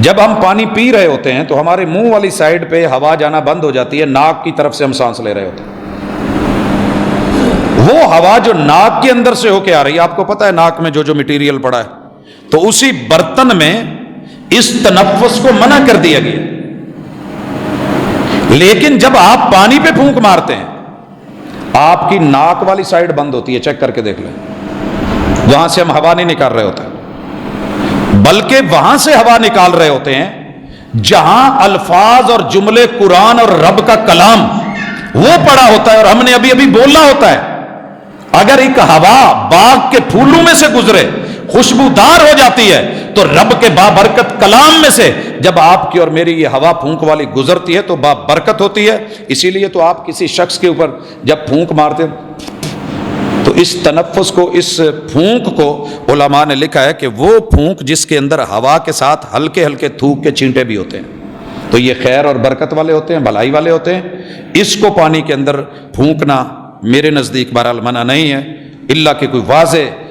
جب ہم پانی پی رہے ہوتے ہیں تو ہمارے منہ والی سائڈ پہ ہوا جانا بند ہو جاتی ہے، ناک کی طرف سے ہم سانس لے رہے ہوتے ہیں. وہ ہوا جو ناک کے اندر سے ہو کے آ رہی ہے، آپ کو پتہ ہے ناک میں جو مٹیریل پڑا ہے، تو اسی برتن میں اس تنفس کو منع کر دیا گیا. لیکن جب آپ پانی پہ پھونک مارتے ہیں، آپ کی ناک والی سائڈ بند ہوتی ہے، چیک کر کے دیکھ لیں. وہاں سے ہم ہوا نہیں نکال رہے ہوتے، بلکہ وہاں سے ہوا نکال رہے ہوتے ہیں جہاں الفاظ اور جملے قرآن اور رب کا کلام وہ پڑا ہوتا ہے اور ہم نے ابھی ابھی بولنا ہوتا ہے. اگر ایک ہوا باغ کے پھولوں میں سے گزرے، خوشبودار ہو جاتی ہے، تو رب کے بابرکت کلام میں سے جب آپ کی اور میری یہ ہوا پھونک والی گزرتی ہے تو بابرکت ہوتی ہے. اسی لیے تو آپ کسی شخص کے اوپر جب پھونک مارتے تو اس تنفس کو، اس پھونک کو علماء نے لکھا ہے کہ وہ پھونک جس کے اندر ہوا کے ساتھ ہلکے ہلکے تھوک کے چینٹے بھی ہوتے ہیں، تو یہ خیر اور برکت والے ہوتے ہیں، بھلائی والے ہوتے ہیں. اس کو پانی کے اندر پھونکنا میرے نزدیک بہرحال منع نہیں ہے، الا کہ کوئی واضح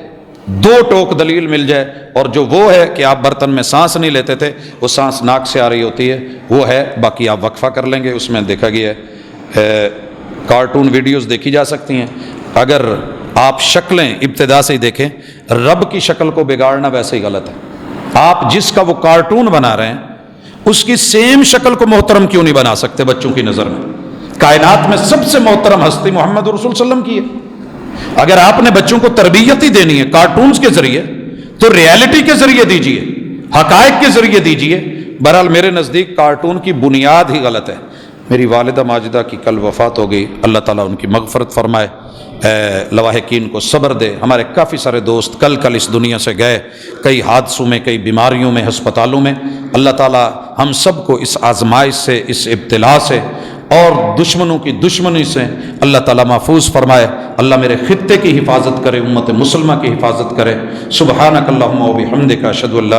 دو ٹوک دلیل مل جائے. اور جو وہ ہے کہ آپ برتن میں سانس نہیں لیتے تھے، وہ سانس ناک سے آ رہی ہوتی ہے، وہ ہے. باقی آپ وقفہ کر لیں گے، اس میں دیکھا گیا ہے کارٹون ویڈیوز دیکھی جا سکتی ہیں. اگر آپ شکلیں ابتدا سے ہی دیکھیں، رب کی شکل کو بگاڑنا ویسے ہی غلط ہے. آپ جس کا وہ کارٹون بنا رہے ہیں اس کی سیم شکل کو محترم کیوں نہیں بنا سکتے بچوں کی نظر میں؟ کائنات میں سب سے محترم ہستی محمد رسول صلی اللہ علیہ وسلم کی ہے. اگر آپ نے بچوں کو تربیت ہی دینی ہے کارٹونز کے ذریعے، تو ریالٹی کے ذریعے دیجئے، حقائق کے ذریعے دیجئے. بہرحال میرے نزدیک کارٹون کی بنیاد ہی غلط ہے. میری والدہ ماجدہ کی کل وفات ہو گئی، اللہ تعالیٰ ان کی مغفرت فرمائے، لواحقین کو صبر دے. ہمارے کافی سارے دوست کل اس دنیا سے گئے، کئی حادثوں میں، کئی بیماریوں میں، ہسپتالوں میں. اللہ تعالیٰ ہم سب کو اس آزمائش سے، اس ابتلا سے اور دشمنوں کی دشمنی سے اللہ تعالیٰ محفوظ فرمائے. اللہ میرے خطے کی حفاظت کرے، امت مسلمہ کی حفاظت کرے. سبحانک اللہم و بحمدک، اشہد ان لا